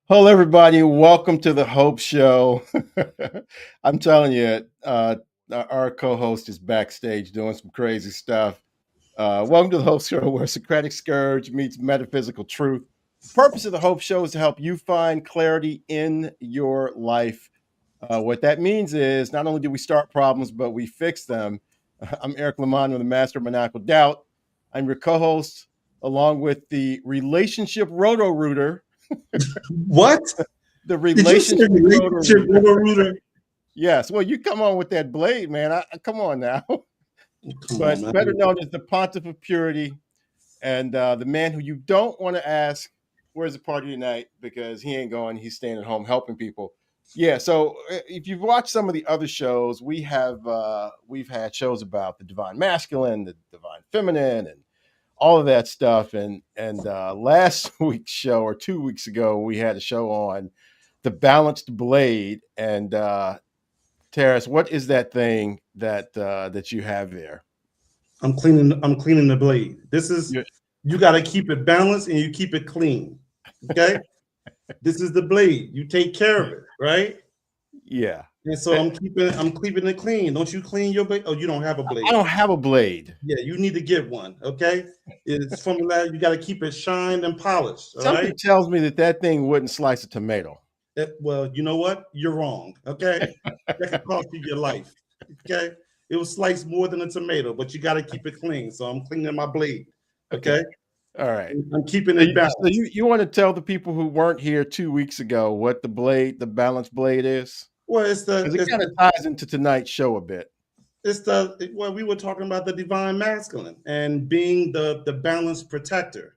Hello, everybody. Welcome to the Hope Show. I'm telling you, our co-host is backstage doing some crazy stuff. Welcome to the Hope Show, where Socratic scourge meets metaphysical truth. The purpose of the Hope Show is to help you find clarity in your life. What that means is not only do we start problems, but we fix them. I'm Eric Lamont, the master of maniacal doubt. I'm your co-host, along with the relationship roto-rooter. What? The Did you say relationship relationship roto-rooter. roto-rooter? Yes. Well, you come on with that blade, man. Come on now. Come on, But man. better known as the Pontiff of Purity and the man who you don't want to ask, where's the party tonight? Because he ain't going. He's staying at home helping people. Yeah. So if you've watched some of the other shows, we've had shows about the divine masculine, the divine feminine, and all of that stuff. And last week's show or 2 weeks ago, we had a show on the balanced blade. And Terris, what is that thing that you have there? I'm cleaning the blade. This is You- you got to keep it balanced and you keep it clean. Okay? This is the blade. You take care of it, right? yeah. And so I'm keeping it clean. Don't you clean your blade? Oh, you don't have a I blade. don't have a blade. Yeah, you need to get one. Okay? It's from that. You got to keep it shined and polished. All Something right? tells me that thing wouldn't slice a tomato. Well, you know what? You're wrong. Okay? That could cost you your life. Okay? It will slice more than a tomato, but you got to keep it clean. So I'm cleaning my blade. Okay. Okay? All right. I'm keeping So it you, so balanced. you, you want to tell the people who weren't here 2 weeks ago what the balanced blade is? Well, it's the Because it it's kind of the ties into tonight's show a bit. it's the well, we were talking about the divine masculine and being the balance protector.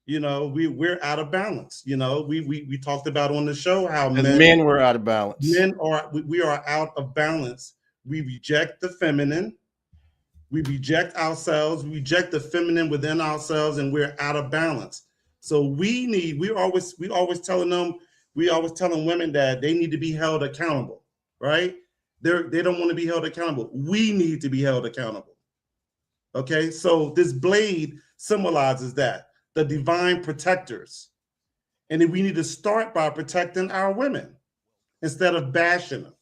We're out of balance. We talked about on the show how As men men, we're out of balance. men are we are out of balance. We reject the feminine. We reject ourselves. We reject the feminine within ourselves, and we're out of balance. So we always telling women that they need to be held accountable, right? They don't want to be held accountable. We need to be held accountable. Okay, so this blade symbolizes that the divine protectors, and we need to start by protecting our women instead of bashing them.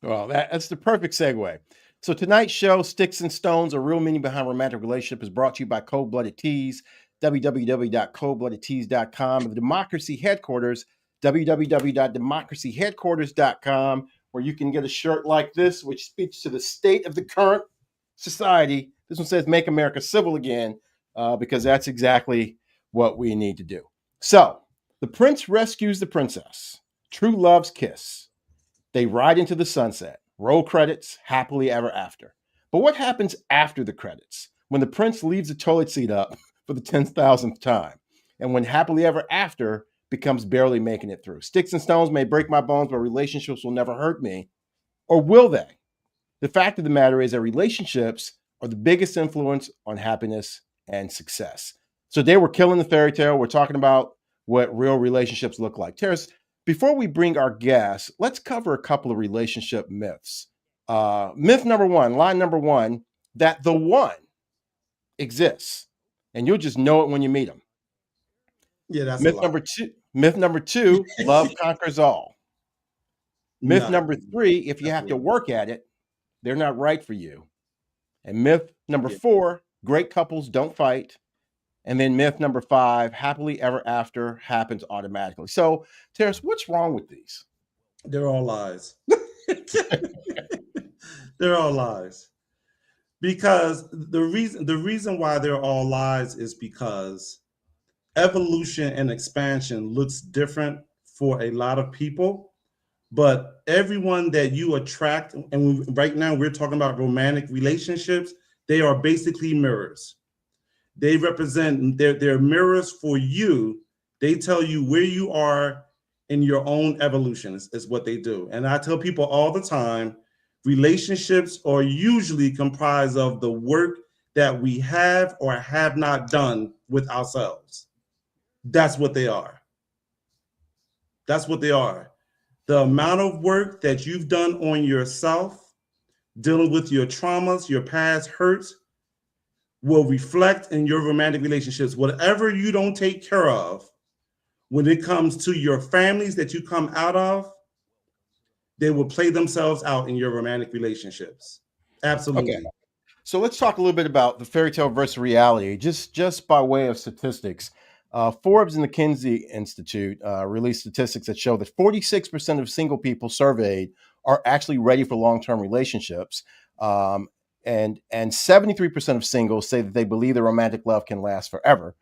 Well, that's the perfect segue. So tonight's show, Sticks and Stones, a real meaning behind romantic relationship, is brought to you by Cold Blooded Tees, www.coldbloodedtees.com, and the Democracy Headquarters, www.democracyheadquarters.com, where you can get a shirt like this, which speaks to the state of the current society. This one says, Make America Civil Again, because that's exactly what we need to do. So, the prince rescues the princess. True love's kiss. They ride into the sunset. Roll credits, happily ever after. But what happens after the credits? When the prince leaves the toilet seat up for the 10,000th time, and when happily ever after becomes barely making it through. Sticks and stones may break my bones, but relationships will never hurt me. Or will they? The fact of the matter is that relationships are the biggest influence on happiness and success. So today we're killing the fairy tale. We're talking about what real relationships look like. Terrace, before we bring our guests, let's cover a couple of relationship myths. Myth number one, line number one, that the one exists, and you'll just know it when you meet them. Yeah, that's a Myth lie. number two, myth number two, love conquers all. Myth Not a number three, if you that's a have to lie. work at it, they're not right for you. And myth number Yeah. four, great couples don't fight. And then myth number five, happily ever after happens automatically. So, Terrace, what's wrong with these? They're all lies. They're all lies. Because the reason why they're all lies is because evolution and expansion looks different for a lot of people, but everyone that you attract, and right now we're talking about romantic relationships, they are basically mirrors. They represent they're mirrors for you. They tell you where you are in your own evolution is what they do. And I tell people all the time, relationships are usually comprised of the work that we have or have not done with ourselves. That's what they are. That's what they are. The amount of work that you've done on yourself, dealing with your traumas, your past hurts, will reflect in your romantic relationships. Whatever you don't take care of when it comes to your families that you come out of, they will play themselves out in your romantic relationships. Absolutely. Okay. So let's talk a little bit about the fairy tale versus reality, just by way of statistics. Forbes and the Kinsey Institute released statistics that show that 46% of single people surveyed are actually ready for long-term relationships, and 73% of singles say that they believe their romantic love can last forever.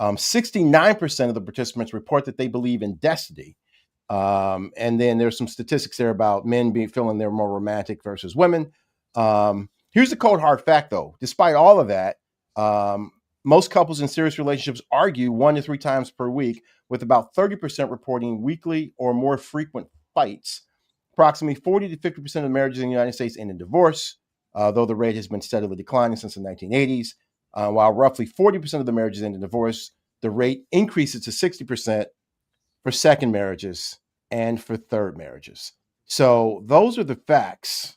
69% of the participants report that they believe in destiny. And then there's some statistics there about men feeling they're more romantic versus women. Here's the cold hard fact, though. Despite all of that, most couples in serious relationships argue 1 to 3 times per week, with about 30% reporting weekly or more frequent fights. Approximately 40 to 50% of marriages in the United States end in divorce, though the rate has been steadily declining since the 1980s. While roughly 40% of the marriages end in divorce, the rate increases to 60% for second marriages and for third marriages. So those are the facts.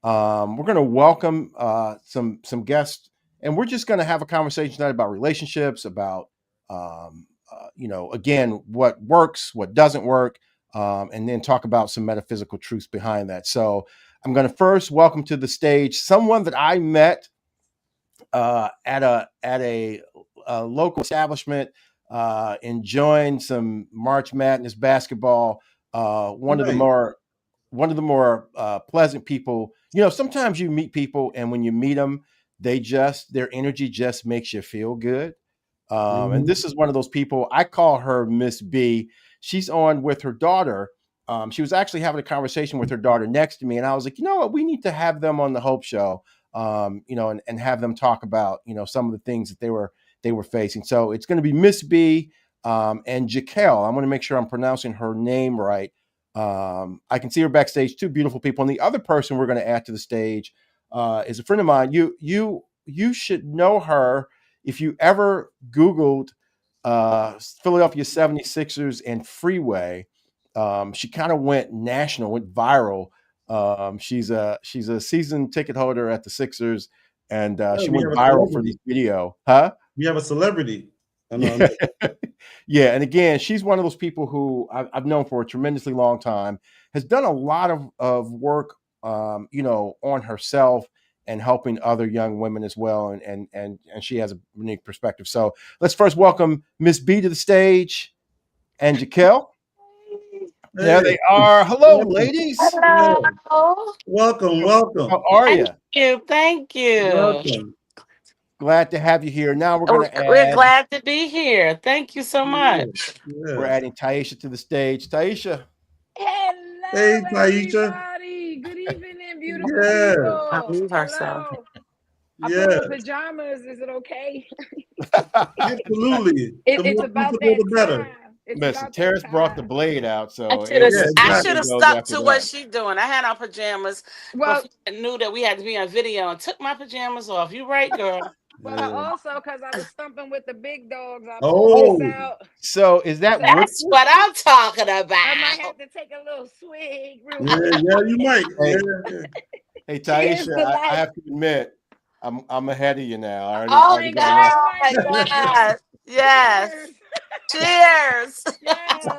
We're going to welcome some guests, and we're just going to have a conversation tonight about relationships, about again, what works, what doesn't work, and then talk about some metaphysical truths behind that. So I'm going to first welcome to the stage someone that I met at a local establishment, enjoying some March Madness basketball. One of the more pleasant people. Sometimes you meet people, and when you meet them, their energy just makes you feel good. And this is one of those people. I call her Miss B. She's on with her daughter. She was actually having a conversation with her daughter next to me, and I was like, you know what, we need to have them on the Hope Show, and have them talk about, some of the things that they were facing. So it's going to be Miss B and Jaquel. I'm going to make sure I'm pronouncing her name right. I can see her backstage, 2 beautiful people. And the other person we're going to add to the stage is a friend of mine. You should know her if you ever Googled Philadelphia 76ers and Freeway. She kind of went national, went viral. She's a season ticket holder at the Sixers, and she went viral for this video. Huh? We have a celebrity. Yeah, and again, she's one of those people who I've known for a tremendously long time, has done a lot of work, on herself and helping other young women as well, and she has a unique perspective. So let's first welcome Miss B to the stage and Jaquel. There they are. Hello, ladies. Hello. Welcome. How are you? Thank you. Welcome. Glad to have you here. Now We're glad to be here. Thank you so much. We're adding Taisha to the stage. Taisha. Hello, Hey, Taisha. everybody. Good evening, beautiful people. I'll leave herself. Hello. I put on pajamas. Is it okay? Absolutely. It's about that better. time. It's Listen, about Terris that brought the time. blade out, so I should have stuck to what she's doing. I had on pajamas, Well, I knew that we had to be on video and took my pajamas off. You right, girl. Well, I also, because I was stumping with the big dogs, I Oh. pulled this out. So is that That's what I'm talking about? I might have to take a little swig real Yeah, quick. yeah, you might. Hey, Cheers Taisha, to life. I have to admit, I'm ahead of you now. I Oh already got my God. Yes. Cheers. Yes.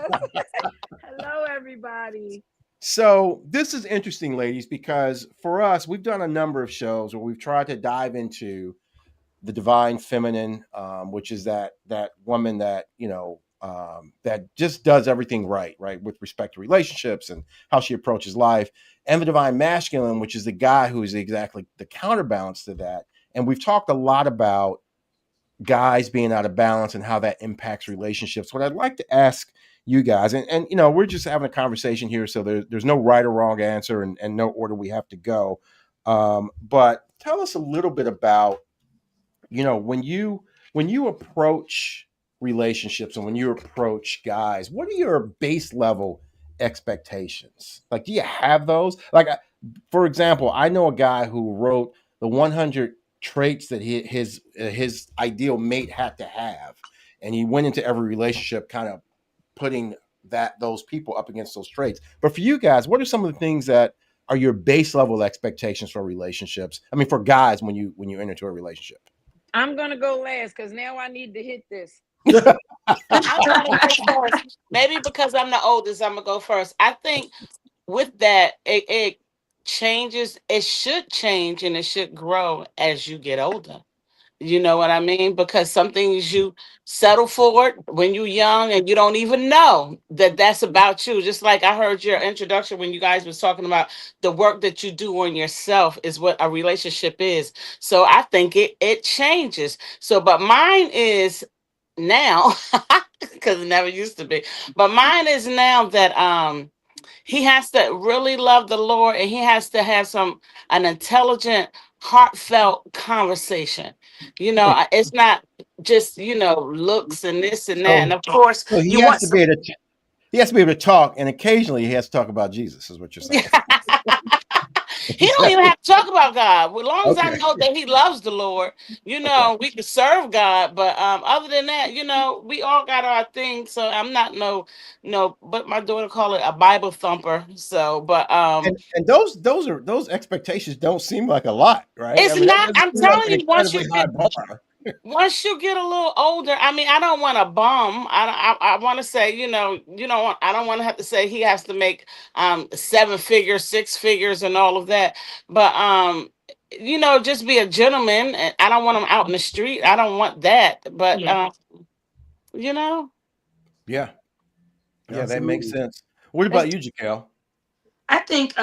Hello, everybody. So this is interesting, ladies, because for us, we've done a number of shows where we've tried to dive into the divine feminine, which is that woman that that just does everything right with respect to relationships and how she approaches life, and the divine masculine, which is the guy who is exactly the counterbalance to that. And we've talked a lot about guys being out of balance and how that impacts relationships. What I'd like to ask you guys, and we're just having a conversation here, so there's no right or wrong answer and no order we have to go. But tell us a little bit about, when you approach relationships and when you approach guys, what are your base level expectations? Like, do you have those? Like, for example, I know a guy who wrote the 100 traits that his ideal mate had to have, and he went into every relationship kind of putting those people up against those traits. But for you guys, what are some of the things that are your base level expectations for relationships? I mean, for guys, when you enter into a relationship. I'm gonna go last because now I need to hit this. I'm gonna go first. Maybe because I'm the oldest, I'm gonna go first. I think with that, it changes. It should change and it should grow as you get older. You know what I mean? Because some things you settle for it when you're young and you don't even know that that's about you. Just like I heard your introduction when you guys was talking about the work that you do on yourself is what a relationship is. So I think it changes. So, but mine is now because it never used to be. But mine is now that he has to really love the Lord and he has to have an intelligent, heartfelt conversation. It's not just, looks and this and that. And So, of course, so he you has want to some. be able to he has to be able to talk, and occasionally he has to talk about Jesus, is what you're saying. He don't even have to talk about God. As long as I Okay. know that he loves the Lord, Okay. we can serve God. But other than that, we all got our things. So I'm not but my daughter call it a Bible thumper. So, but And those expectations don't seem like a lot, right? I it's mean, that not. doesn't I'm seem like telling an you, once incredibly you high get bar. once you get a little older, I mean, I don't want to bum. I want to say, I don't want to have to say he has to make seven figures, six figures, and all of that. But just be a gentleman. And I don't want him out in the street. I don't want that. But Yeah. you know, Yeah, yeah, that makes Absolutely. sense. What about you, Jaquel? I think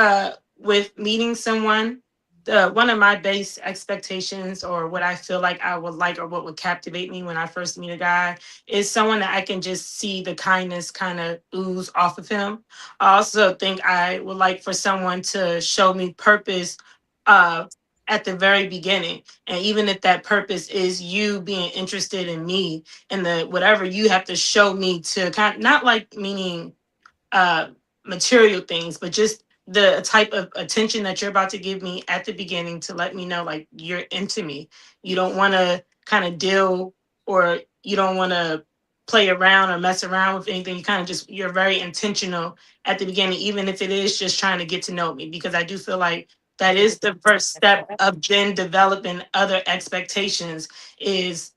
with meeting someone, the one of my base expectations or what I feel like I would like or what would captivate me when I first meet a guy is someone that I can just see the kindness kind of ooze off of him. I also think I would like for someone to show me purpose uh at the very beginning. And even if that purpose is you being interested in me and the whatever you have to show me to kind not like meaning uh material things, but just the type of attention that you're about to give me at the beginning to let me know like you're into me. You don't want to kind of deal or you don't want to play around or mess around with anything. You kind of just you're very intentional at the beginning, even if it is just trying to get to know me, because I do feel like that is the first step of then developing other expectations is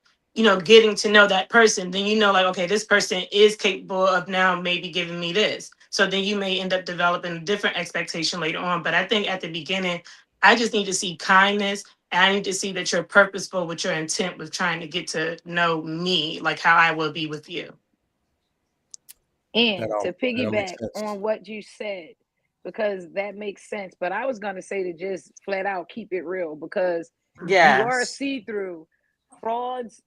getting to know that person. Then like, okay, this person is capable of now maybe giving me this. So then you may end up developing a different expectation later on. But I think at the beginning, I just need to see kindness. And I need to see that you're purposeful with your intent with trying to get to know me, like how I will be with you. And to That all makes piggyback sense. on what you said, because that makes sense. But I was gonna say to just flat out keep it real because you are yes, see through. Frauds,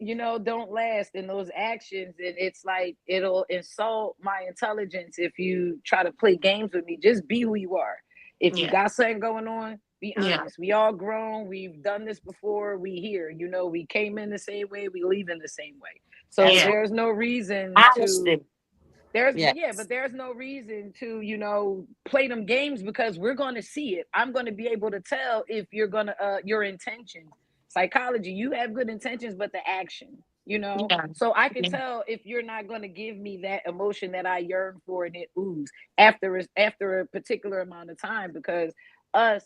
don't last in those actions, and it's like it'll insult my intelligence if you try to play games with me. Just be who you are. If you Yeah. got something going on, be Yeah. honest. We all grown. We've done this before. We here. We came in the same way. We leave in the same way. So Yeah. there's no reason to honesty. but Yes, there's no reason to, play them games because we're gonna see it. I'm gonna be able to tell if you're gonna your intentions. Psychology, you have good intentions, but the action, Yeah. So I can Yeah. tell if you're not gonna give me that emotion that I yearn for and it ooze after a particular amount of time because us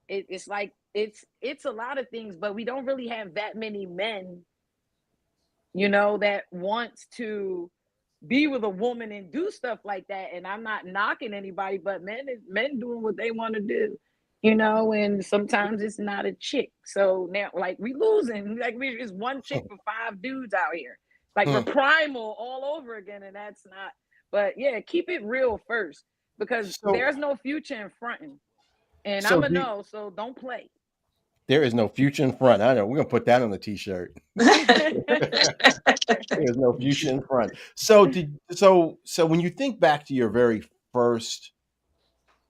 it's like it's a lot of things, but we don't really have that many men, that wants to be with a woman and do stuff like that. And I'm not knocking anybody, but men doing what they want to do, and sometimes it's not a chick. So now like we losing, like we just one chick for five dudes out here. Like we're Hmm. primal all over again, and that's not, but yeah, keep it real first because So, there's no future in fronting. And so I'm a do, no, so don't play. there is no future in front. I know we're gonna put that on the t-shirt. There's no future in front. So when you think back to your very first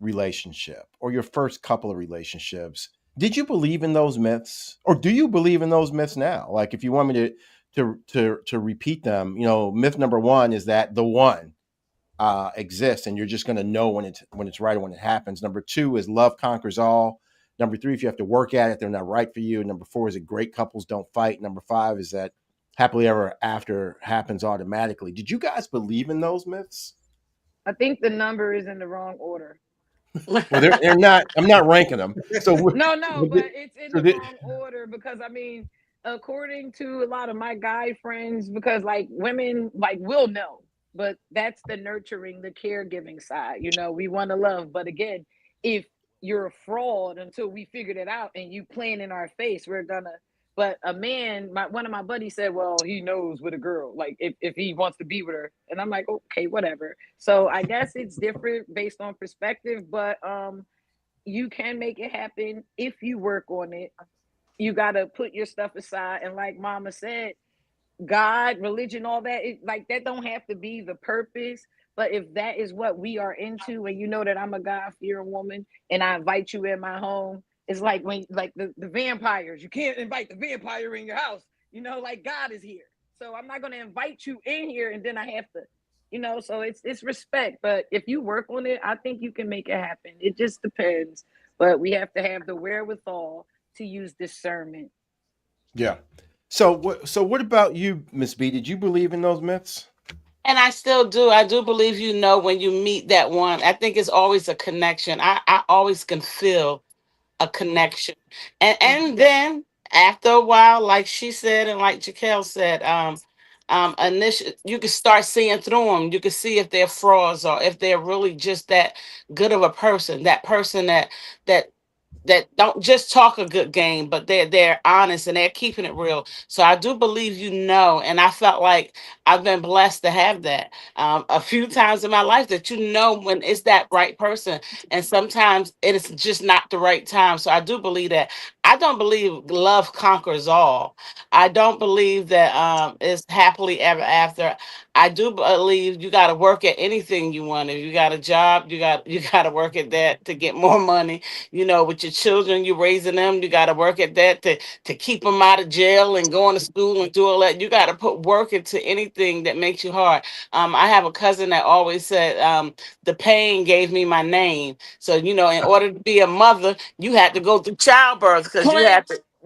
relationship or your first couple of relationships, did you believe in those myths, or do you believe in those myths now? Like, if you want me to repeat them, myth number one is that the one exists, and you're just going to know when it's right or when it happens. Number two is love conquers all. Number three, if you have to work at it, they're not right for you. Number four is that great couples don't fight. Number five is that happily ever after happens automatically. Did you guys believe in those myths? I think the number is in the wrong order. Well, they're not. I'm not ranking them. So, No, but it's in so the wrong order because I mean, according to a lot of my guy friends, because like women like will know, but that's the nurturing, the caregiving side. You know, we want to love, but again, if you're a fraud until we figured it out and you playing in our face, we're gonna. But a man, one of my buddies said, well, he knows with a girl, like if he wants to be with her, and I'm like, okay, whatever. So I guess it's different based on perspective, but you can make it happen if you work on it. You got to put your stuff aside, and like mama said, God, religion, all that, like that don't have to be the purpose. But if that is what we are into, and you know that I'm a God-fearing woman and I invite you in my home, it's like when like the vampires, you can't invite the vampire in your house, you know, like God is here. So I'm not going to invite you in here and then I have to, you know, so it's respect. But if you work on it, I think you can make it happen. It just depends. But we have to have the wherewithal to use discernment. Yeah. So what about you, Miss B? Did you believe in those myths? And I still do. I do believe you know when you meet that one. I think it's always a connection. I always can feel a connection. And then after a while, like she said and like Jaquel said, initially you can start seeing through them. You can see if they're frauds or if they're really just that good of a person. That person that that don't just talk a good game, but they're honest and they're keeping it real. So I do believe you know, and I felt like I've been blessed to have that a few times in my life that you know when it's that right person, and sometimes it is just not the right time. So I do believe that. I don't believe love conquers all. I don't believe that it's happily ever after. I do believe you got to work at anything you want. If you got a job, you got to work at that to get more money. You know, with your children, you're raising them, you got to work at that to keep them out of jail and going to school and do all that. You got to put work into anything that makes you hard. I have a cousin that always said, the pain gave me my name. So, you know, in order to be a mother, you had to go through childbirth because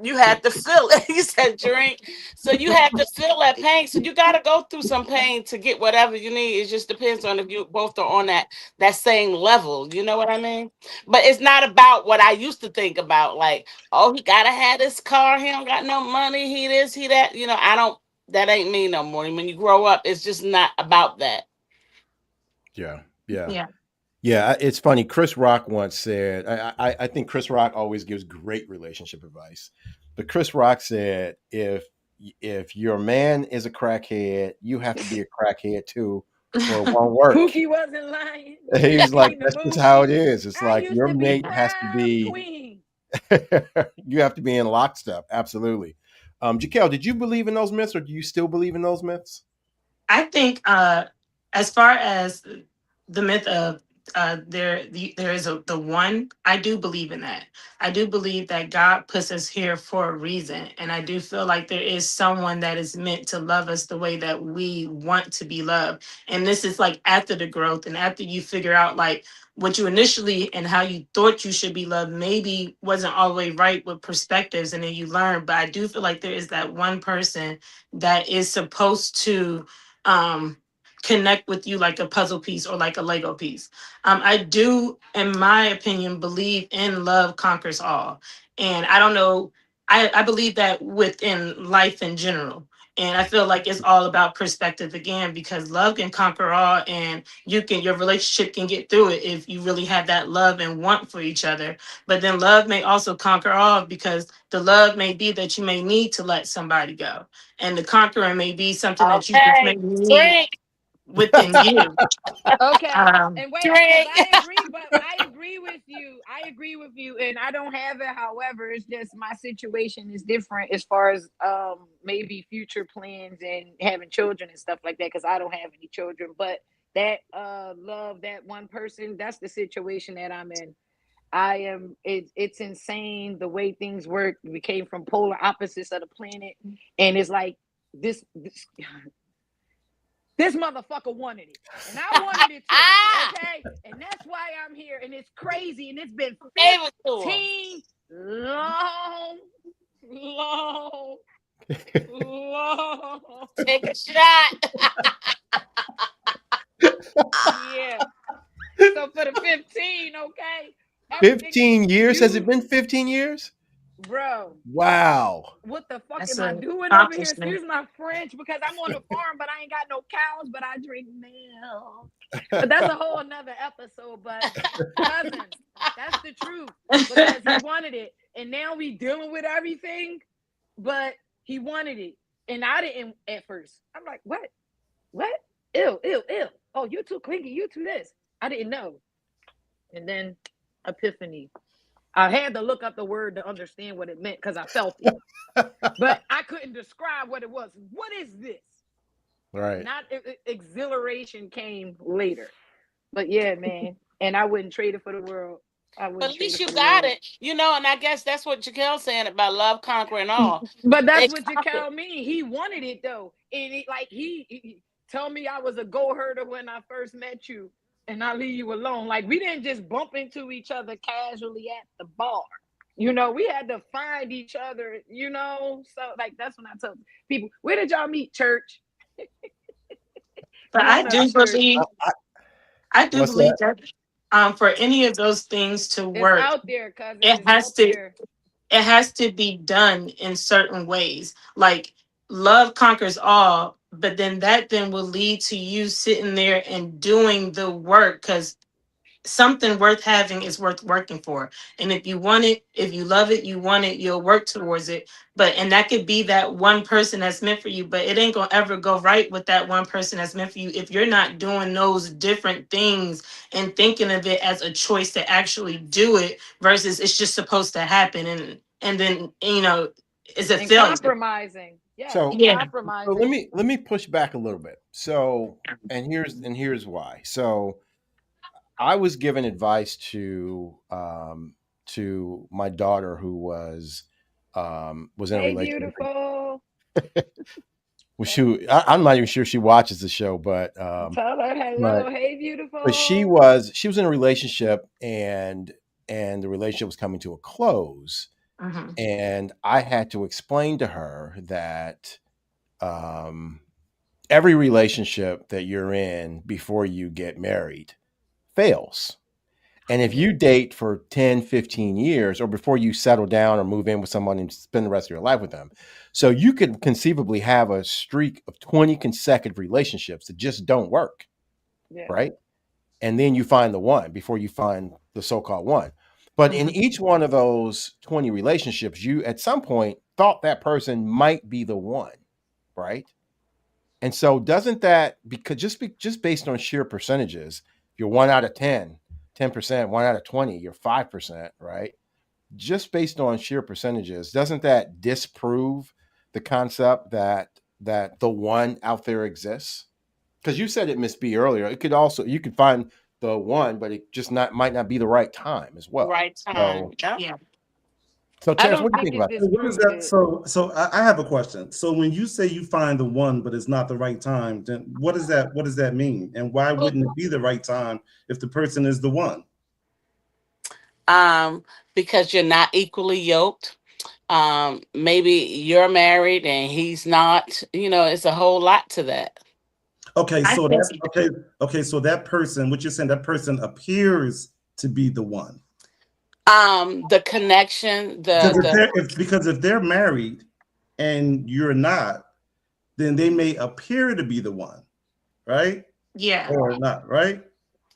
you had to feel it. He said drink. So you have to feel that pain. So you got to go through some pain to get whatever you need. It just depends on if you both are on that same level. You know what I mean? But it's not about what I used to think about. Like, oh, he gotta have this car. He don't got no money. He this, he that. You know, I don't. That ain't me no more. When you grow up, it's just not about that. Yeah. Yeah. Yeah. Yeah, it's funny. Chris Rock once said, I think Chris Rock always gives great relationship advice, but Chris Rock said, if your man is a crackhead, you have to be a crackhead too, or it won't work. Pookie wasn't lying. He was like, Seen the that's just movie. how it is. It's I like used your to be mate has to prom be, queen. you have to be in lockstep. Absolutely. Jaquel, did you believe in those myths, or do you still believe in those myths? I think as far as the myth of there is the one, I do believe in that. I do believe that God puts us here for a reason, and I do feel like there is someone that is meant to love us the way that we want to be loved. And this is like after the growth and after you figure out like what you initially and how you thought you should be loved maybe wasn't all the way right with perspectives, and then you learn. But I do feel like there is that one person that is supposed to um connect with you like a puzzle piece or like a Lego piece. I do, in my opinion, believe in love conquers all. And I don't know, I believe that within life in general. And I feel like it's all about perspective again, because love can conquer all, and your relationship can get through it if you really have that love and want for each other. But then love may also conquer all, because the love may be that you may need to let somebody go. And the conquering may be something that you just may Okay, need drink, within you. Okay. Um, And wait, because drink. I agree, but I agree with you. I agree with you, and I don't have it. However, it's just my situation is different as far as maybe future plans and having children and stuff like that. Because I don't have any children, but that love, that one person, that's the situation that I'm in. I am. It's insane the way things work. We came from polar opposites of the planet, and it's like this motherfucker wanted it. And I wanted it too. Okay. And that's why I'm here. And it's crazy. And it's been Gave it to him. 15 long. Take a shot. Yeah. So for the 15, okay. 15 years? Has it been 15 years? bro. Wow. What the fuck That's am I an doing over here? accomplishment. Excuse my French, because I'm on the farm, but I ain't got no cows, but I drink milk. But that's a whole another episode. But cousin, that's the truth, because he wanted it, and now we dealing with everything, but he wanted it, and I didn't at first. I'm like, what? Ew. Oh, you too clingy. You too this. I didn't know, and then epiphany. I had to look up the word to understand what it meant because I felt it. But I couldn't describe what it was. What is this? Right. Not exhilaration came later. But yeah, man. And I wouldn't trade it for the world. I But wouldn't at trade least it you for the got world. it, and I guess that's what Jaquel's saying about love conquering all. But that's They what conquered. Jaquel mean. He wanted it though. And he told me I was a go herder when I first met you, and I leave you alone. Like, we didn't just bump into each other casually at the bar. We had to find each other, So like, that's when I tell people, where did y'all meet? Church. But Meet in a church. I do What's believe that? that for any of those things to It's work, out there, cousin. it It's has out to there. it has to be done in certain ways. Like, love conquers all, but then will lead to you sitting there and doing the work, because something worth having is worth working for. And if you want it, if you love it, you want it, you'll work towards it. And that could be that one person that's meant for you, but it ain't gonna ever go right with that one person that's meant for you if you're not doing those different things and thinking of it as a choice to actually do it versus it's just supposed to happen, and then it's a And failure. compromising. Yes, So, and Yeah. so compromising. let me push back a little bit. So, and here's why. So, I was given advice to my daughter who was in a Hey, relationship. beautiful. I'm not even sure she watches the show, Tell her but hello. Hey, but she beautiful. was in a relationship, and the relationship was coming to a close, Mhm. and I had to explain to her that um, every relationship that you're in before you get married fails. And if you date for 10, 15 years, or before you settle down or move in with someone and spend the rest of your life with them, so you could conceivably have a streak of 20 consecutive relationships that just don't work, Yeah. right? And then you find the one before you find the so-called one. But in Mhm. each one of those 20 relationships, you at some point thought that person might be the one, right? And so doesn't that, because just based on sheer percentages, if you're 1 out of 10, 10%, 1 out of 20, you're 5%, right? Just based on sheer percentages, doesn't that disprove the concept that the one out there exists? Because you said it, Miss B, earlier. It could also, you could find the one, but it just might not be the right time as well. Right time. So Yep. Yeah. so I Terrence, what don't do you think think it about So what is disproved that? it. So I have a question. So when you say you find the one, but it's not the right time, then what does that mean? And why wouldn't it be the right time if the person is the one? Because you're not equally yoked. Maybe you're married and he's not. It's a whole lot to that. Okay, I so think that okay, so that person, what you're saying, that person appears to be the one. The connection, Because the if they're married and you're not, then they may appear to be the one, right? yeah. Or not, right?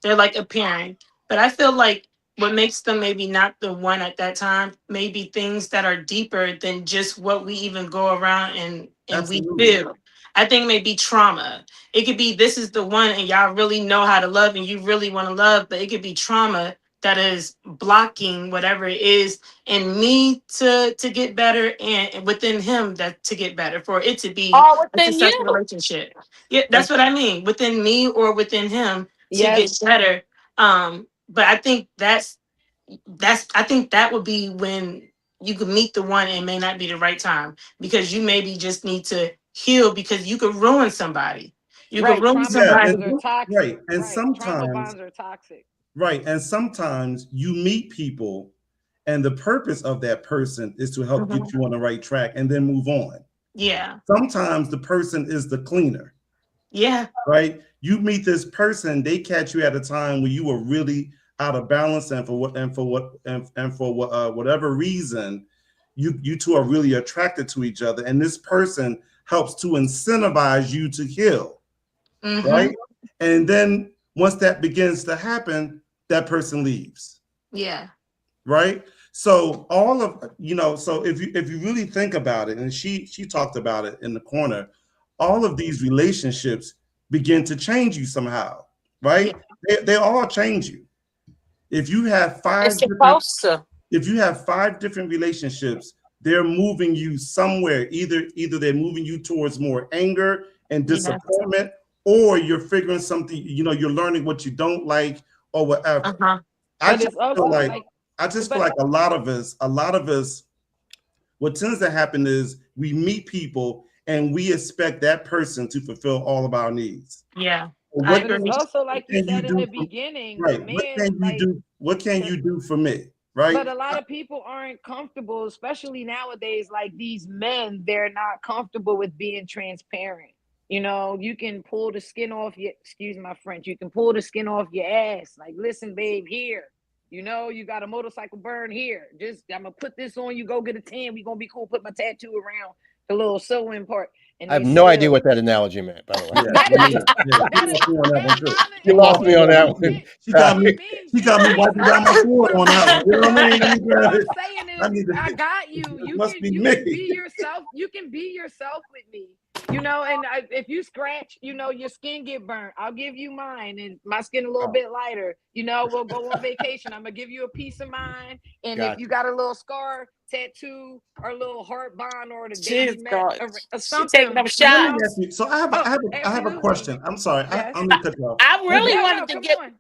They're like appearing. But I feel like what makes them maybe not the one at that time, maybe things that are deeper than just what we even go around and we Absolutely. feel. I think maybe trauma. It could be this is the one and y'all really know how to love and you really want to love, but it could be trauma that is blocking whatever it is in me to get better and within him that to get better for it to be all a within successful you. relationship. Yeah, that's what I mean. Within me or within him to Yes. get better. But I think I think that would be when you could meet the one and it may not be the right time because you maybe just need to heal because you could ruin somebody. You could Right. ruin Trauma Yeah, somebody. bonds are right. toxic. And Right. Trauma sometimes, bonds are toxic. right, and sometimes you meet people and the purpose of that person is to help Mhm. get you on the right track and then move on. Yeah. Sometimes the person is the cleaner, Yeah. right? You meet this person, they catch you at a time when you were really out of balance, and for whatever reason, you two are really attracted to each other, and this person helps to incentivize you to heal, right? And then once that begins to happen, that person leaves. Yeah. Right. So all of so if you really think about it, and she talked about it in the corner, all of these relationships begin to change you somehow, right? They all change you. If you have It's supposed to. if you have 5 different relationships, they're moving you somewhere. Either they're moving you towards more anger and disappointment, or you're figuring something, you're learning what you don't like or whatever. I just feel like a lot of us, what tends to happen is we meet people and we expect that person to fulfill all of our needs. Yeah. What But it's also like you said in the for, beginning, right? the What man, can you do? What can you do for me? Right. But a lot of people aren't comfortable, especially nowadays. Like these men, they're not comfortable with being transparent. You know, you can pull the skin off your, excuse my French, you can pull the skin off your ass. Like, listen, babe, here, you know, you got a motorcycle burn here. Just, I'm going to put this on you, go get a tan. We going to be cool. Put my tattoo around the little sewing part. And I have no idea what that analogy meant, by the way. You lost me on that one. She got me wiping down my foot on that one. You know what I mean? What I'm saying is, I got you. You must can be you me. can be yourself. You can be yourself with me. You know, and if you scratch, you know, your skin get burnt. I'll give you mine, and my skin a little bit lighter. You know, we'll go on vacation. I'm gonna give you a piece of mine, and if you got a little scar, tattoo, or a little heart bond, or the day you met, or something. Taking up shots. So I have a question. I'm sorry. Yes. I'm gonna cut you off. I really wanted to get. On.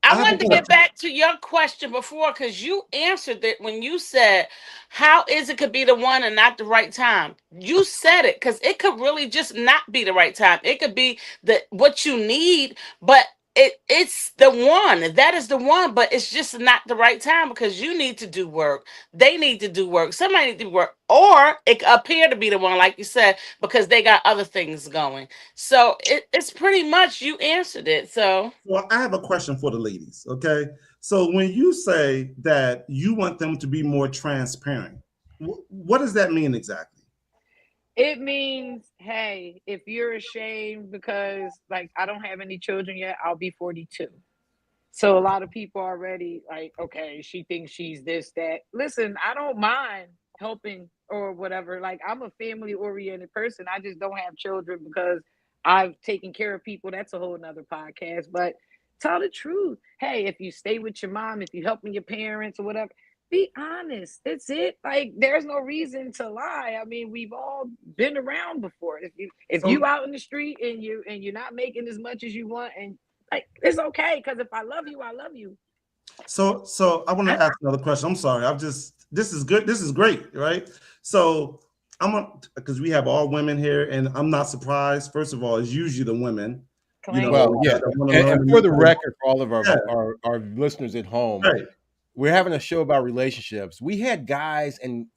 I wanted to get back to your question before, because you answered it when you said, how is it could be the one and not the right time? You said it, because it could really just not be the right time. It could be what you need, but it's the one. That is the one, but it's just not the right time, because you need to do work. They need to do work. Somebody need to do work. Or it could appear to be the one, like you said, because they got other things going. So it's pretty much, you answered it. So well, I have a question for the ladies. Okay. So when you say that you want them to be more transparent, what does that mean exactly? It means, hey, if you're ashamed because, like, I don't have any children yet, I'll be 42. So a lot of people already like, okay, she thinks she's this, that. Listen, I don't mind helping or whatever. Like, I'm a family oriented person. I just don't have children because I've taken care of people. That's a whole nother podcast. But tell the truth. Hey, if you stay with your mom, if you helping your parents or whatever, be honest. That's it. Like, there's no reason to lie. I mean, we've all been around before. If you out in the street and you're not making as much as you want, and like, it's okay, because if I love you, I love you. So I want to ask another question. I'm sorry. This is good. This is great, right? So because we have all women here, and I'm not surprised. First of all, it's usually the women. Well, yeah. And for the record, for all of our listeners at home, right. We're having a show about relationships. We had guys and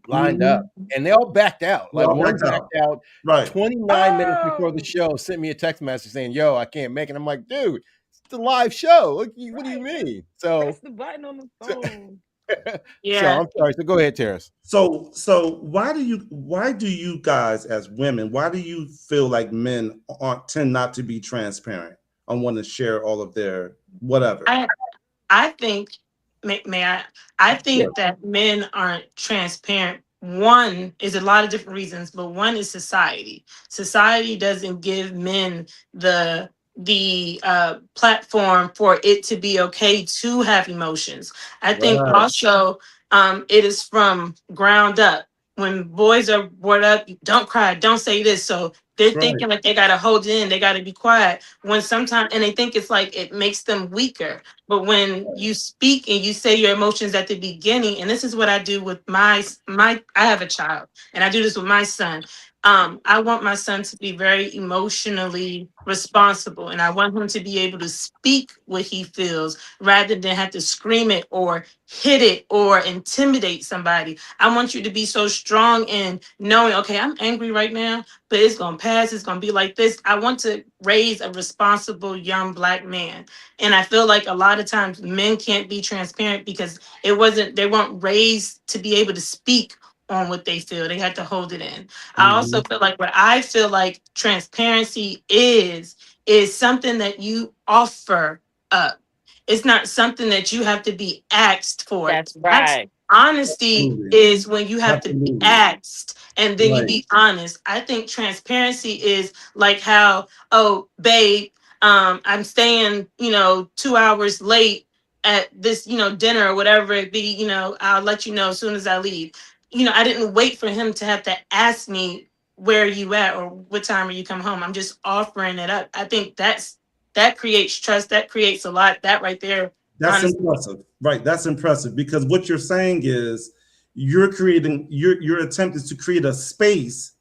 lined up, and they all backed out. Like one backed out. Right. 29 minutes before the show, sent me a text message saying, "Yo, I can't make it." I'm like, "Dude, it's the live show. What do you mean?" So press the button on the phone. Yeah. So I'm sorry. So go ahead, Terris. So why do you guys as women, why do you feel like men tend not to be transparent and want to share all of their whatever? I think. May I? I think that men aren't transparent. One is a lot of different reasons, but one is society. Society doesn't give men the platform for it to be okay to have emotions. I think also it is from ground up. When boys are brought up, don't cry, don't say this. So they're thinking like they gotta hold it in, they gotta be quiet. When sometimes, and they think it's like it makes them weaker. But when you speak and you say your emotions at the beginning, and this is what I do with my I have a child, and I do this with my son. I want my son to be very emotionally responsible, and I want him to be able to speak what he feels rather than have to scream it or hit it or intimidate somebody. I want you to be so strong in knowing, okay, I'm angry right now, but it's going to pass. It's going to be like this. I want to raise a responsible young Black man. And I feel like a lot of times men can't be transparent because they weren't raised to be able to speak on what they feel. They have to hold it in. I also feel like what I feel like transparency is something that you offer up. It's not something that you have to be asked for. That's right. Honesty Absolutely. is when you have to be Absolutely. asked and then you Right. be honest. I think transparency is like how, oh, babe, I'm staying, 2 hours late at this, dinner or whatever it be, I'll let you know as soon as I leave. I didn't wait for him to have to ask me where are you at or what time are you come home. I'm just offering it up. I think that creates trust. That creates a lot. That right there, That's honestly. impressive. Right. That's impressive because what you're saying is your attempt is to create a space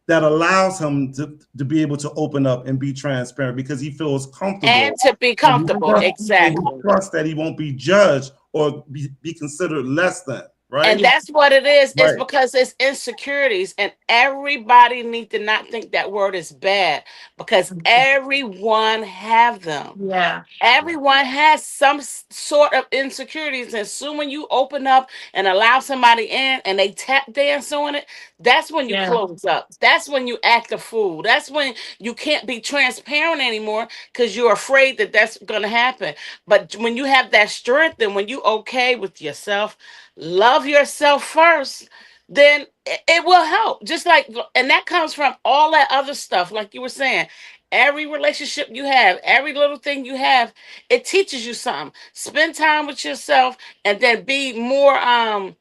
that allows him to be able to open up and be transparent because he feels comfortable. And to be And he comfortable. trusts, and he Exactly. trusts that he won't be judged or be considered less than. Right. And that's what it is. It's Right. because it's insecurities, and everybody need to not think that word is bad because everyone have them. Yeah. Everyone has some sort of insecurities, and soon when you open up and allow somebody in and they tap dance on it, that's when you Yeah. close up. That's when you act a fool. That's when you can't be transparent anymore because you're afraid that that's going to happen. But when you have that strength and when you okay with yourself, love yourself first, then it will help. Just like, and that comes from all that other stuff, like you were saying. Every relationship you have, every little thing you have, it teaches you something. Spend time with yourself and then be more no,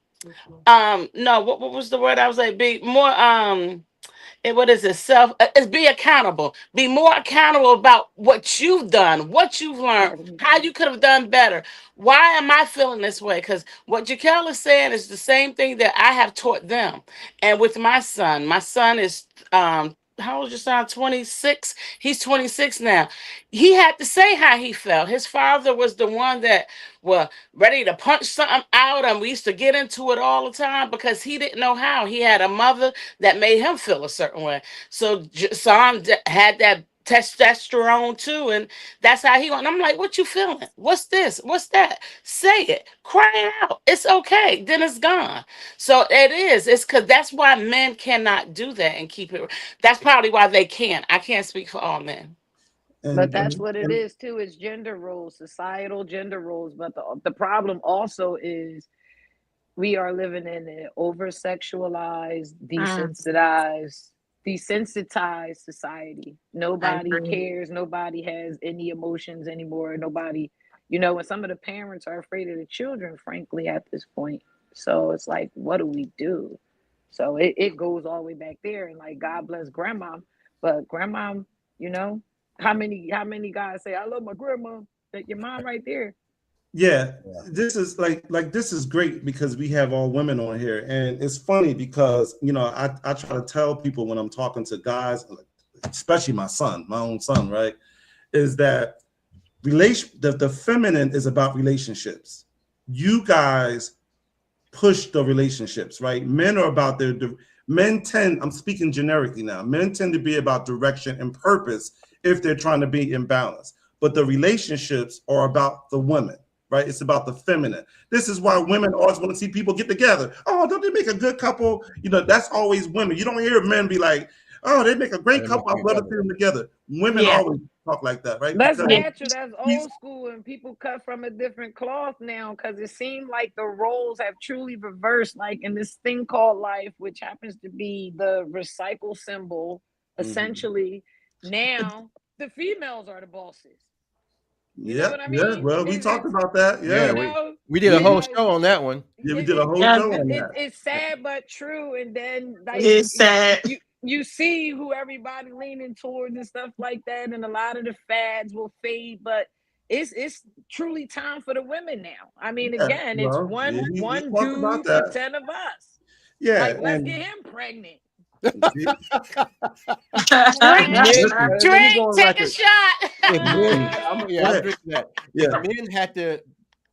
what was the word I was like? Be more what is it? It's be accountable. Be more accountable about what you've done, what you've learned, how you could have done better. Why am I feeling this way? Because what Jaquel is saying is the same thing that I have taught them. And with my son is how old is your son? 26. He's 26 now. He had to say how he felt. His father was the one that was ready to punch something out, and we used to get into it all the time because he didn't know how. He had a mother that made him feel a certain way. So Son had that testosterone too, and that's how he went. I'm like, what you feeling? What's this? What's that? Say it. Cry it out. It's okay. Then it's gone. So it is. It's because that's why men cannot do that and keep it. That's probably why they can't. I can't speak for all men. But And that's and, what it and is too. It's gender roles, societal gender roles. But the problem also is we are living in an over sexualized, Mm, desensitized society. I Nobody agree. cares. Nobody has any emotions anymore. Nobody, and some of the parents are afraid of the children, frankly, at this point. So it's like, what do we do? So it goes all the way back there. And like, God bless grandma. But grandma, you know, how many guys say, I love my grandma? That your mom right there. yeah, Yeah. this is like this is great because we have all women on here, and it's funny because I try to tell people when I'm talking to guys, especially my own son, right, is that the feminine is about relationships. You guys push the relationships, right? Men are about men tend, I'm speaking generically now, men tend to be about direction and purpose if they're trying to be in balance. But the relationships are about the women, right? It's about the feminine. This is why women always want to see people get together. Oh, don't they make a good couple? That's always women. You don't hear men be like, oh, they make a great They make couple. I'd it love to better. see them together. Women Yeah. always talk like that, right? That's Because Yeah. natural. That's he's old school, and people cut from a different cloth now because it seemed like the roles have truly reversed. Like in this thing called life, which happens to be the recycle symbol, Mhm. essentially. Now the females are the bosses. You know yeah, what I yeah. mean? Well, we talked It's about that. Yeah, Yeah. we did a We, whole like show on that one. yeah, we did a whole Yeah. show on that. it's sad but true. And then like It's sad. you see who everybody leaning towards and stuff like that, and a lot of the fads will fade, but it's truly time for the women now. I mean, Yeah, again, it's well, one yeah, we one talked about dude for that. 10 of us. Yeah, Like, let's and get him pregnant. see, Drink, Men, listen, let me go drink, on take a record. shot. If men, go I'm ahead. drinking that. If Yeah, men had to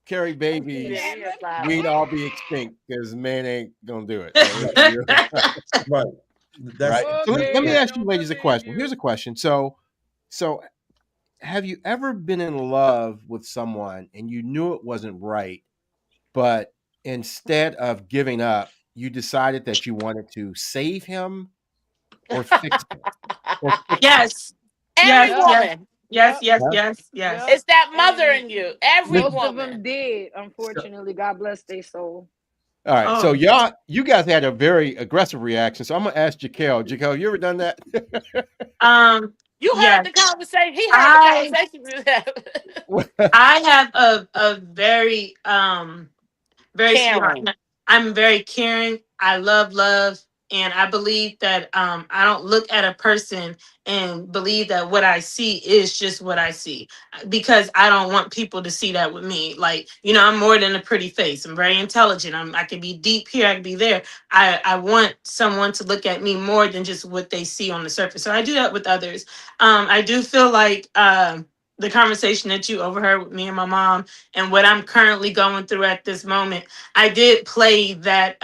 carry Let's get babies, that. Yeah, Let's Bob. we'd all be extinct because men ain't gonna do it. right. That's Right. So let me okay, I ask you don't ladies a believe question. Here's you. a question. So have you ever been in love with someone and you knew it wasn't right, but instead of giving up, you decided that you wanted to save him or fix him? Or fix him? Yes. Every Yes. Yep. Yes. woman. Yes. Yep. Yes. Huh? Yes. Yes. Yep. It's that mother And in you. Every Miss- most of them woman. did, unfortunately. God bless their soul. All right. So Oh. you guys had a very aggressive reaction. So I'm gonna ask Jaquel. Jaquel, you ever done that? Um. You heard Yes. the conversation. He heard the I conversation we had. I have a very very sweetheart. Karen. I'm very caring. I love, and I believe that I don't look at a person and believe that what I see is just what I see, because I don't want people to see that with me. Like, I'm more than a pretty face. I'm very intelligent. I can be deep here. I can be there. I want someone to look at me more than just what they see on the surface. So I do that with others. I do feel like the conversation that you overheard with me and my mom, and what I'm currently going through at this moment, I did play that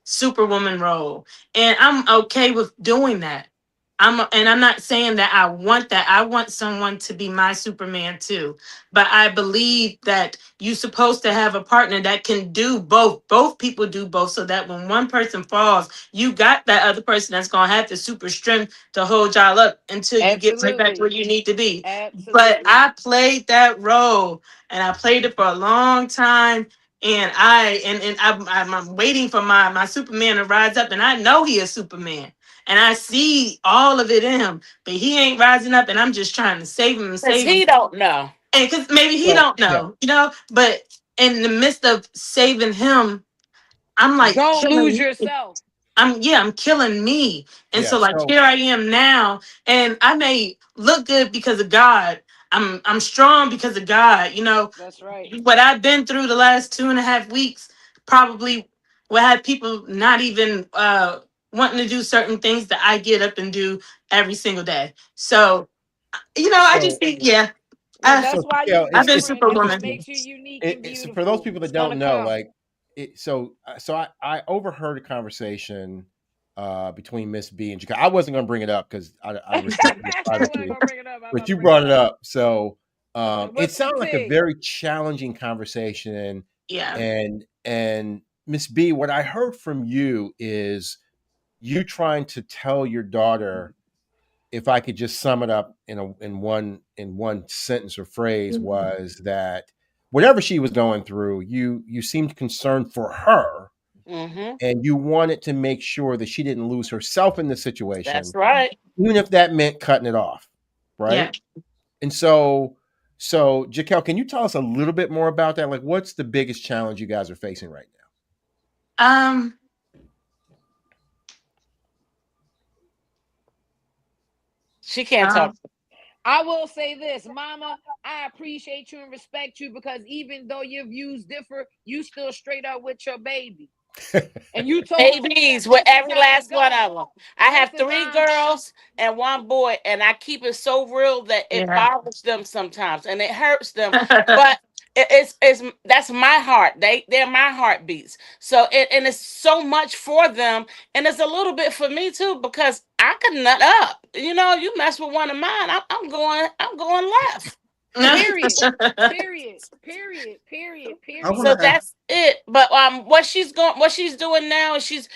superwoman role, and I'm okay with doing that. I'm not saying that I want that. I want someone to be my Superman too. But I believe that you're supposed to have a partner that can do both. Both people do both, so that when one person falls, you got that other person that's gonna have the super strength to hold y'all up until you get right back where Absolutely. you need to be. But Absolutely. I played that role, and I played it for a long time, and I'm waiting for my Superman to rise up, and I know he is Superman, and I see all of it in him, but he ain't rising up, and I'm just trying to save him and Because save him, he don't know. and because maybe he So don't yeah. know, but in the midst of saving him, I'm like Don't lose killing. yourself. I'm killing me. And Yeah. so like So here I am now, and I may look good because of God. I'm strong because of God. That's right. What I've been through the last 2.5 weeks probably will have people not even wanting to do certain things that I get up and do every single day. So, I just so think, yeah, Well, I, so that's why you Jaquel, I've been it's different. That's what superwoman. interesting. makes you unique and So for those beautiful. people It's that gonna don't know, come. like, I overheard a conversation between Miss B and Jaquel. I wasn't going to bring it up because out of respect for your I wasn't privacy, gonna bring it up. I'm but about to you bring it brought it up. up. So it What's the sounded like a tea? very challenging conversation. Yeah. And Miss B, what I heard from you is you trying to tell your daughter, if I could just sum it up in one sentence or phrase, was that whatever she was going through, you seemed concerned for her, Mm-hmm. and you wanted to make sure that she didn't lose herself in the situation, That's right. even if that meant cutting it off, Yeah. right? And so Jaquel, can you tell us a little bit more about that? Like, what's the biggest challenge you guys are facing right Um, She can't talk. um, I will say this, Mama. I appreciate you and respect you because even though your views differ, you still straight up with your baby. now? And you told me that Babies with this is every how it last one go. of them. I have Listen, 3 Mom. girls and 1 boy, and I keep it so real that it yeah. bothers them sometimes and it hurts them. But it's that's my heart. They're my heartbeats. So and it's so much for them, and it's a little bit for me too because I could nut up. You mess with one of mine, I'm going left. Period. Period. Period. Period. I Period. want So to ask. that's it. But what she's doing now is she's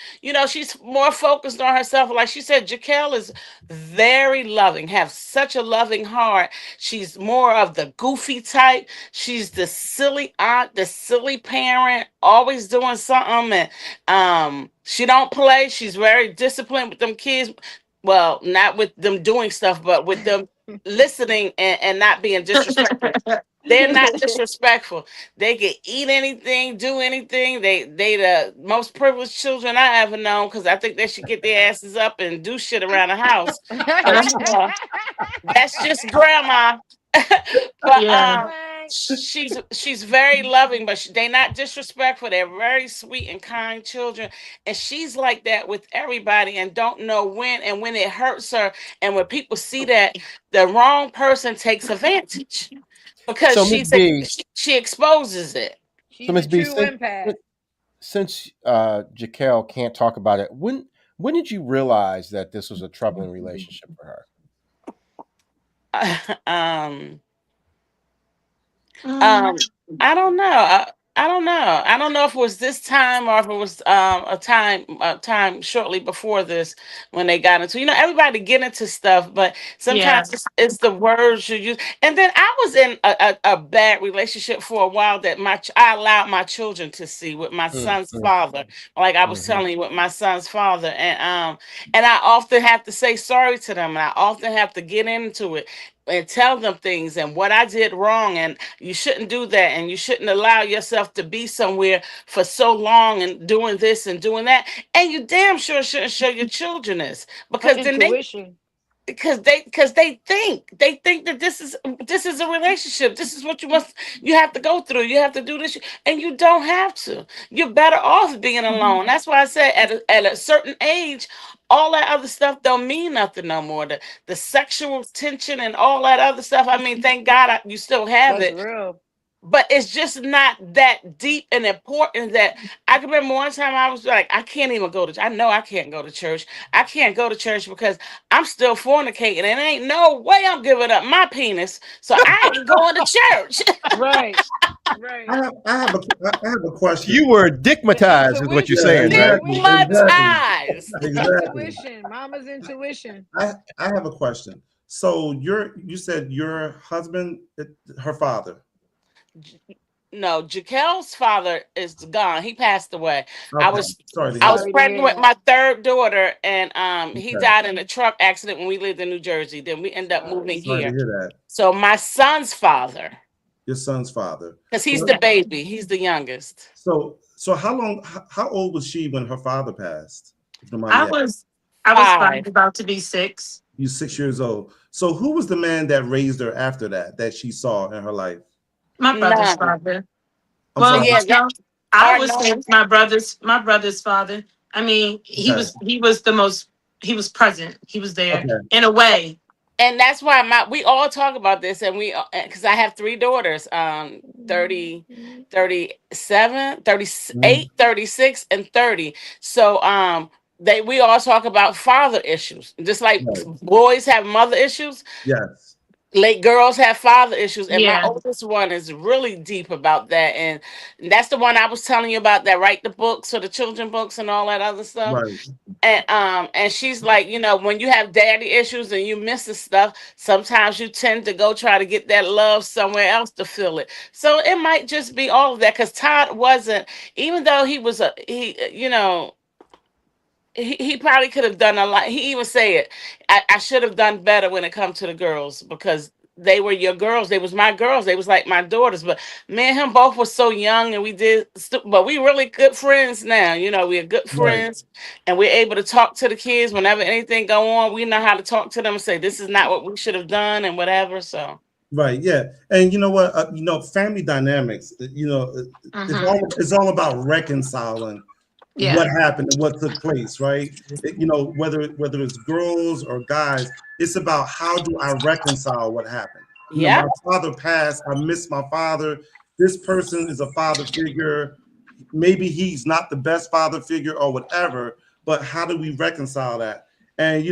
more focused on herself. Like she said, Jaquel is very loving, have such a loving heart. She's more of the goofy type. She's the silly aunt, the silly parent, always doing something, and she don't play. She's very disciplined with them kids. Well, not with them doing stuff, but with them listening and not being disrespectful. They're not disrespectful. They can eat anything, do anything. They the most privileged children I ever known because I think they should get their asses up and do shit around the house. But that's just grandma. But Yeah. she's very loving, but they not disrespectful. They're very sweet and kind children, and she's like that with everybody, and don't know when and when it hurts her, and when people see that the wrong person takes advantage because So Miss B, she exposes it. so She's a Miss B, true empath. since Jaquel can't talk about it, when did you realize that this was a troubling relationship for her? um Mm, um I don't know. I don't know. I don't know if it was this time or if it was a time shortly before this when they got into. Everybody get into stuff, but Yeah. sometimes it's the words you use. And then I was in a bad relationship for a while that I allowed my children to see with my Mm, son's mm, father. Like I was mhm. telling you, with my son's father, and I often have to say sorry to them, and I often have to get into it and tell them things and what I did wrong, and you shouldn't do that, and you shouldn't allow yourself to be somewhere for so long and doing this and doing that, and you damn sure shouldn't show your children this, Her because then they intuition. because they think that this is a relationship. This is what you have to go through. You have to do this, and you don't have to. You're better off being alone. That's why I said at a certain age, all that other stuff don't mean nothing no more. The sexual tension and all that other stuff. I mean, thank God you still have That's it, real. but it's just not that deep and important. That I can remember one time I was like, I can't even go to. I know I can't go to church. I can't go to church because I'm still fornicating, and ain't no way I'm giving up my penis. So I ain't going to church. Right. I Right. have, I have a, I have a question. You were The dickmatized, is what you're Yeah, saying, intuition, right? exactly, exactly, Stigmatized. the exactly. intuition, mama's intuition. I have a question. So you said your husband, her father. No, Jaquel's father is gone. He passed away. I Okay, was sorry to I hear was that. Sorry to pregnant hear with that. my third daughter, and he Okay, died in a truck accident when we lived in New Jersey. Then we ended up moving Sorry. sorry to here. hear that. So my son's father, Your son's father. because he's So the Yeah. baby, he's the youngest. so how old was she when her father passed? If you don't mind me I asking. was I was 5, 5. about to be 6. You're 6 years old. So who was the man that raised her after that she saw in her life? My brother's None. father. I'm So sorry. Well, yeah, that no, I are would say known. it's my brother's father. I mean, he Okay. was he was the most he was present. He was there Okay. in a way. And that's why we all talk about this, and we because I have 3 daughters, 30, 37, Mhm. 38, 36, and 30. So we all talk about father issues, just like Right. boys have mother issues. Yes. Like girls have father issues, and my Yeah. oldest one is really deep about that, and that's the one I was telling you about, that write the books or the children books and all that other stuff. Right. And she's like, when you have daddy issues and you miss the stuff, sometimes you tend to go try to get that love somewhere else to fill it. So it might just be all of that, because Todd wasn't, even though he was he probably could have done a lot. He even said, I should have done better when it comes to the girls, because they were your girls. They was my girls. They was like my daughters. But me and him both were so young, and but we really good friends now. We're good Right. friends, and we're able to talk to the kids whenever anything go on. We know how to talk to them and say, this is not what we should have done and whatever. So Right. Yeah. And you know what? Family dynamics. Hmm. It's all about reconciling Yeah. what happened and what took place. Right. Whether it's girls or guys, it's about how do I reconcile what happened. yeah, My father passed. I miss my father. This person is a father figure. Maybe he's not the best father figure or whatever, but how do we reconcile that? And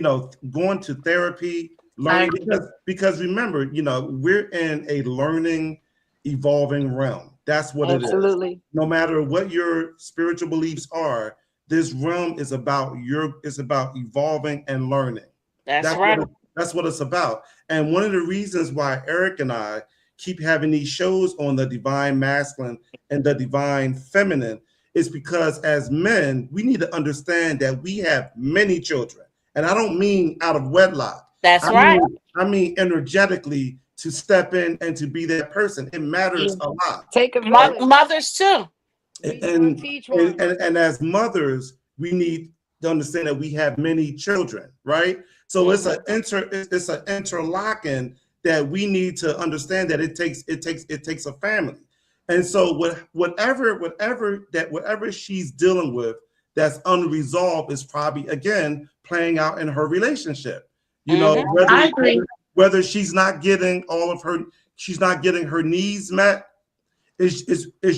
going to therapy, I learning, agree. because remember, we're in a learning, evolving realm. That's what it is. Absolutely. No matter what your spiritual beliefs are, this realm is about evolving and learning. that's That's right. that's what it's about. And one of the reasons why Eric and I keep having these shows on the divine masculine and the divine feminine is because as men, we need to understand that we have many children. And I don't mean out of wedlock. That's I right. mean, I mean energetically to step in and to be that person. It Yeah. matters a lot. Take a village. Mothers too. Lead one, And teach and, one. and as mothers, we need to understand that we have many children, right? So Mhm. it's an interlocking that we need to understand that it takes a family. And so whatever she's dealing with that's unresolved is probably again playing out in her relationship. You know, Mhm. whether I agree. whether she's not getting her needs met, it's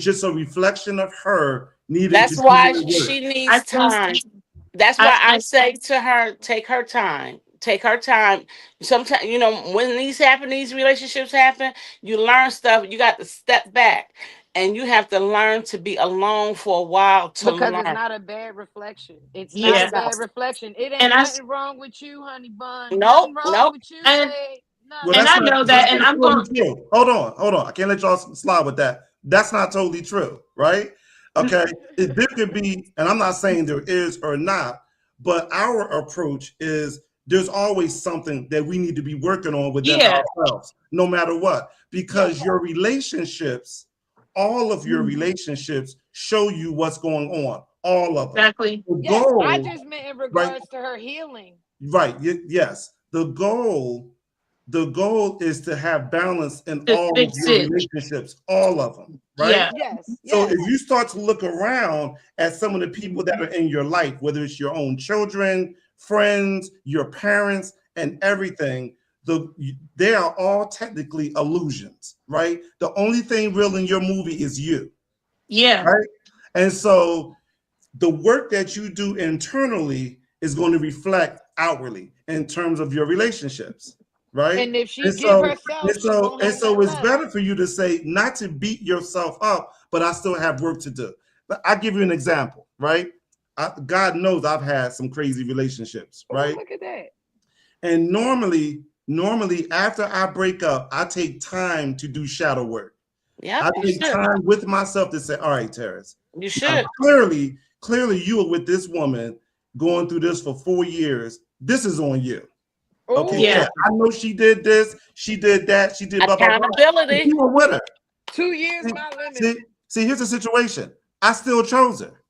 just a reflection of her needing to That's do why the work. she I needs think time. That's I why I think say to her, take her time. Take her time. Sometimes, when these relationships happen, you learn stuff. You got to step back. and you have to learn to be alone for a while to Because it's learn. not a bad reflection. It's not a Yeah. bad reflection. It And ain't nothing wrong with you, honey bun. Nope, Nothing wrong nope. with you, and babe. Well, and Nothing. I know that, that's and not I'm going. totally true. Hold on. I can't let y'all slide with that. That's not totally true, right? Okay. There could be, and I'm not saying there is or not, but our approach is there's always something that we need to be working on within Yeah. ourselves, no matter what, because Yes. your relationships, all of your relationships show you what's going on, all of them. Exactly. The Yes. I goal, just meant in right? regards to her healing. Right. Yes. The goal is to have balance in To all of fix your it. relationships, all of them, right? Yeah. Yes. So Yes. if you start to look around at some of the people that are in your life, whether it's your own children, friends, your parents, and everything, they are all technically illusions, right? The only thing real in your movie is you, Yeah. right? And so the work that you do internally is going to reflect outwardly in terms of your relationships, right? And if she And give so, herself, and she so, won't and have so, nothing it's left. better for you to say not to beat yourself up, but I still have work to do. But I'll give you an example, right? God knows I've had some crazy relationships, Oh, right? look at that. And normally after I break up, I take time to do shadow work. Yep, I you take should. time with myself to say, all right, Terris, You now, should. clearly, you were with this woman going through this for 4 years. This is on you. Okay, Oh, Yeah. I know she did this, she did that, she did blah blah blah. But Accountability. you were with her. 2 years my limit. See, here's the situation. I still chose her,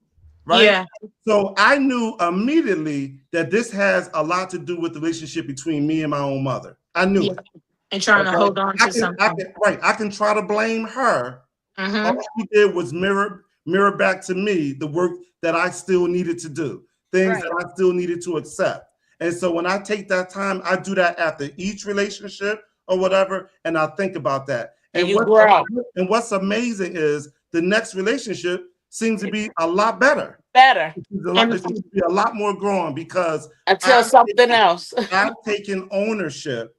right? Yeah. So I knew immediately that this has a lot to do with the relationship between me and my own mother. I knew Yeah. it. And trying to Okay, hold on to I something. can try to blame her. Mm-hmm. All she did was mirror back to me the work that I still needed to do, things Right. that I still needed to accept. And so when I take that time, I do that after each relationship or whatever, and I think about that. And you grow What's amazing is the next relationship seems to be a lot better. better It seems to be a lot more growing because until something else. I've taken ownership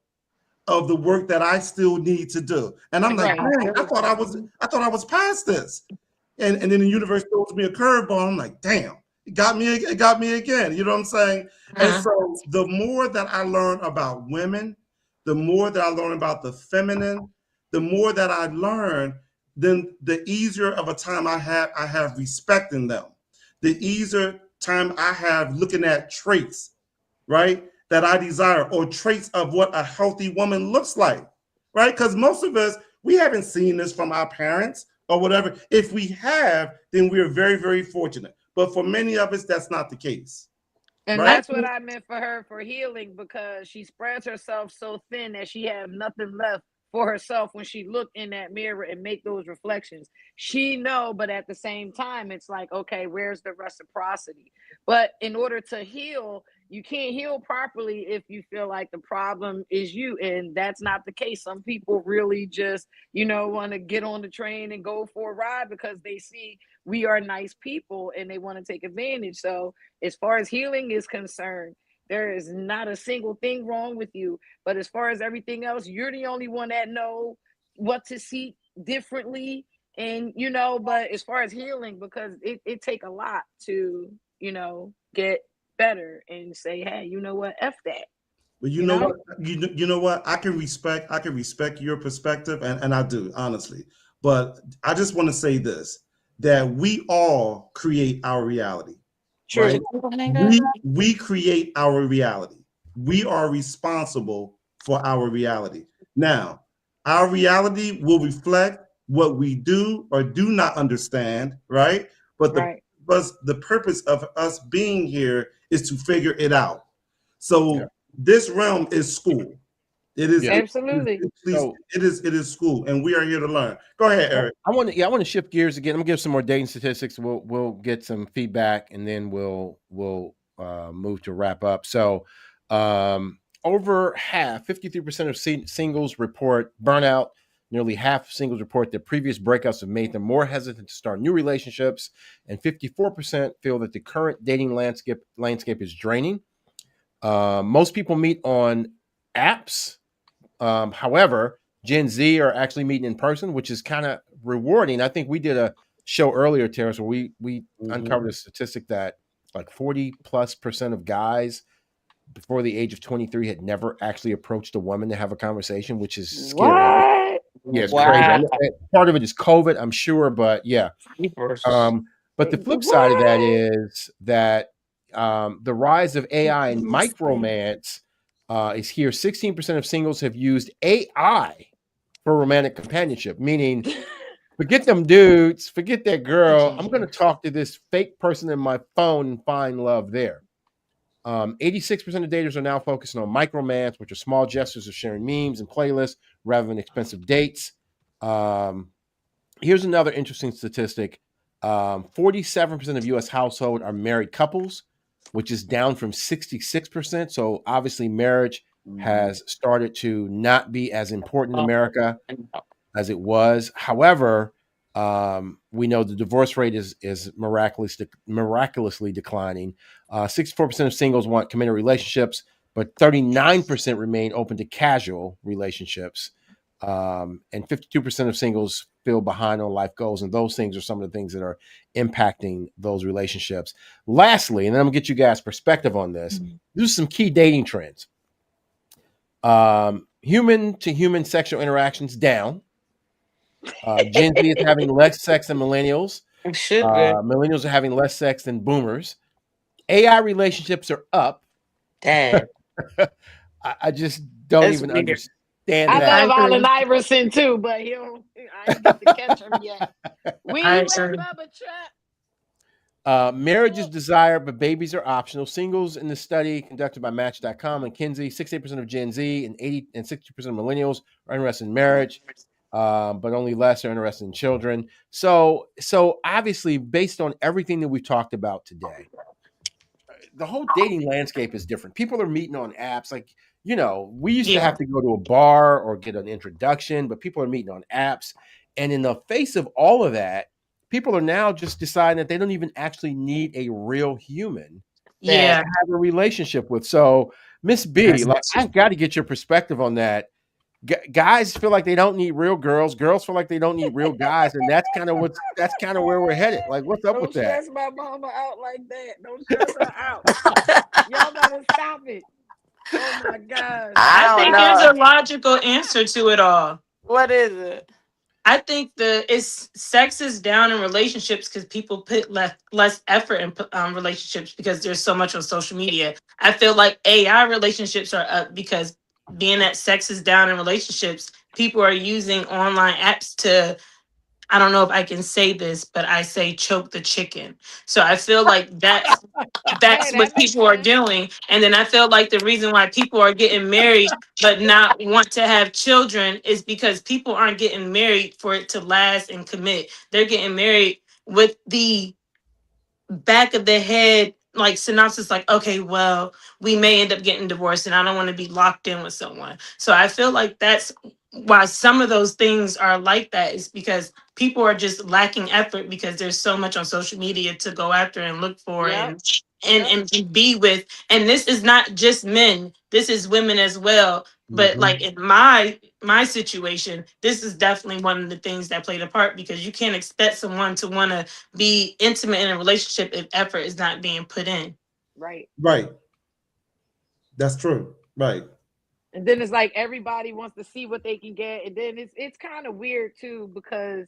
of the work that I still need to do. And I'm like, Right. dang, I thought I was past this. And then the universe throws me a curveball. I'm like, damn, it got me again. You know what I'm saying? And so the more that I learn about women, the more that I learn about the feminine, the more that I learn, then the easier of a time I have respecting them. The easier time I have looking at traits, right, that I desire, or traits of what a healthy woman looks like, right? Because most of us, we haven't seen this from our parents or whatever. If we have, then we're very, very fortunate. But for many of us, that's not the case. And Right? that's what I meant for her for healing, because she spreads herself so thin that she have nothing left for herself when she look in that mirror and make those reflections. She know, but at the same time, it's like, okay, where's the reciprocity? But in order to heal, you can't heal properly if you feel like the problem is you, and that's not the case. Some people really just, want to get on the train and go for a ride because they see we are nice people and they want to take advantage. So as far as healing is concerned, there is not a single thing wrong with you. But as far as everything else, you're the only one that know what to see differently. And but as far as healing, because it take a lot to, get better and say, hey, you know what, F that. But you know what? You know what? I can respect your perspective, and I do, honestly. But I just want to say this, that we all create our reality. True. Right? We create our reality. We are responsible for our reality. Now, our reality will reflect what we do or do not understand, right? But the purpose of us being here is to figure it out. So this realm is school. It is Absolutely. it is school, and we are here to learn. Go ahead, Eric. I want to shift gears again. I'm gonna give some more dating statistics. We'll get some feedback, and then we'll move to wrap up. So, over half, 53% of singles report burnout. Nearly half of singles report that previous breakups have made them more hesitant to start new relationships, and 54% feel that the current dating landscape is draining. Most people meet on apps. However, Gen Z are actually meeting in person, which is kind of rewarding. I think we did a show earlier, Terrence, where we uncovered a statistic that like 40+% of guys before the age of 23 had never actually approached a woman to have a conversation, which is scary. What? Yeah, it's crazy. Wow. Part of it is COVID, I'm sure, but yeah. But the flip side of that is that the rise of AI and micromance is here. 16% of singles have used AI for romantic companionship, meaning forget them dudes, forget that girl. I'm going to talk to this fake person in my phone and find love there. 86% of daters are now focusing on micromance, which are small gestures of sharing memes and playlists rather than expensive dates. Here's another interesting statistic. 47% of U.S. households are married couples, which is down from 66%. So obviously marriage has started to not be as important in America as it was. However, we know the divorce rate is miraculously declining. 64% of singles want committed relationships, but 39% remain open to casual relationships. And 52% of singles feel behind on life goals. And those things are some of the things that are impacting those relationships. Lastly, and then I'm gonna get you guys' perspective on this. These are some key dating trends. Human to human sexual interactions down. Gen Z is having less sex than millennials. It should be. Millennials are having less sex than boomers. AI relationships are up. Dad. I just don't That's even weird. understand I that. love Allen Iverson too, but he don't. I ain't get to catch him yet. We I went agree. Bubba Trap. Marriage is desired, but babies are optional. Singles in the study conducted by Match.com and Kinsey, 68% of Gen Z and 60% of millennials are interested in marriage, but only less are interested in children. So obviously, based on everything that we've talked about today, the whole dating landscape is different. People are meeting on apps. Like, we used to have to go to a bar or get an introduction, but people are meeting on apps. And in the face of all of that, people are now just deciding that they don't even actually need a real human Yeah. to have a relationship with. So, Miss B, like, I've got to get your perspective on that. Guys feel like they don't need real girls. Girls feel like they don't need real guys, and that's kind of where we're headed. Like, what's up with Don't that? stress my mama out like that. Don't stress her out. Y'all better stop it. Oh my gosh. I don't think know. there's a logical answer to it all. What is it? I think it's sex is down in relationships because people put less effort in relationships because there's so much on social media. I feel like AI relationships are up because being that sex is down in relationships, people are using online apps to, I don't know if I can say this, but I say choke the chicken. So I feel like that's Hey, what that makes people are sense. doing. And then I feel like the reason why people are getting married but not want to have children is because people aren't getting married for it to last and commit. They're getting married with the back of the head like synopsis, like, okay, well, we may end up getting divorced and I don't want to be locked in with someone. So I feel like that's why some of those things are like that, is because people are just lacking effort because there's so much on social media to go after and look for and be with. And this is not just men, this is women as well. But like in my situation, this is definitely one of the things that played a part, because you can't expect someone to want to be intimate in a relationship if effort is not being put in. Right. Right. That's true. Right. And then it's like everybody wants to see what they can get. And then it's kind of weird too, because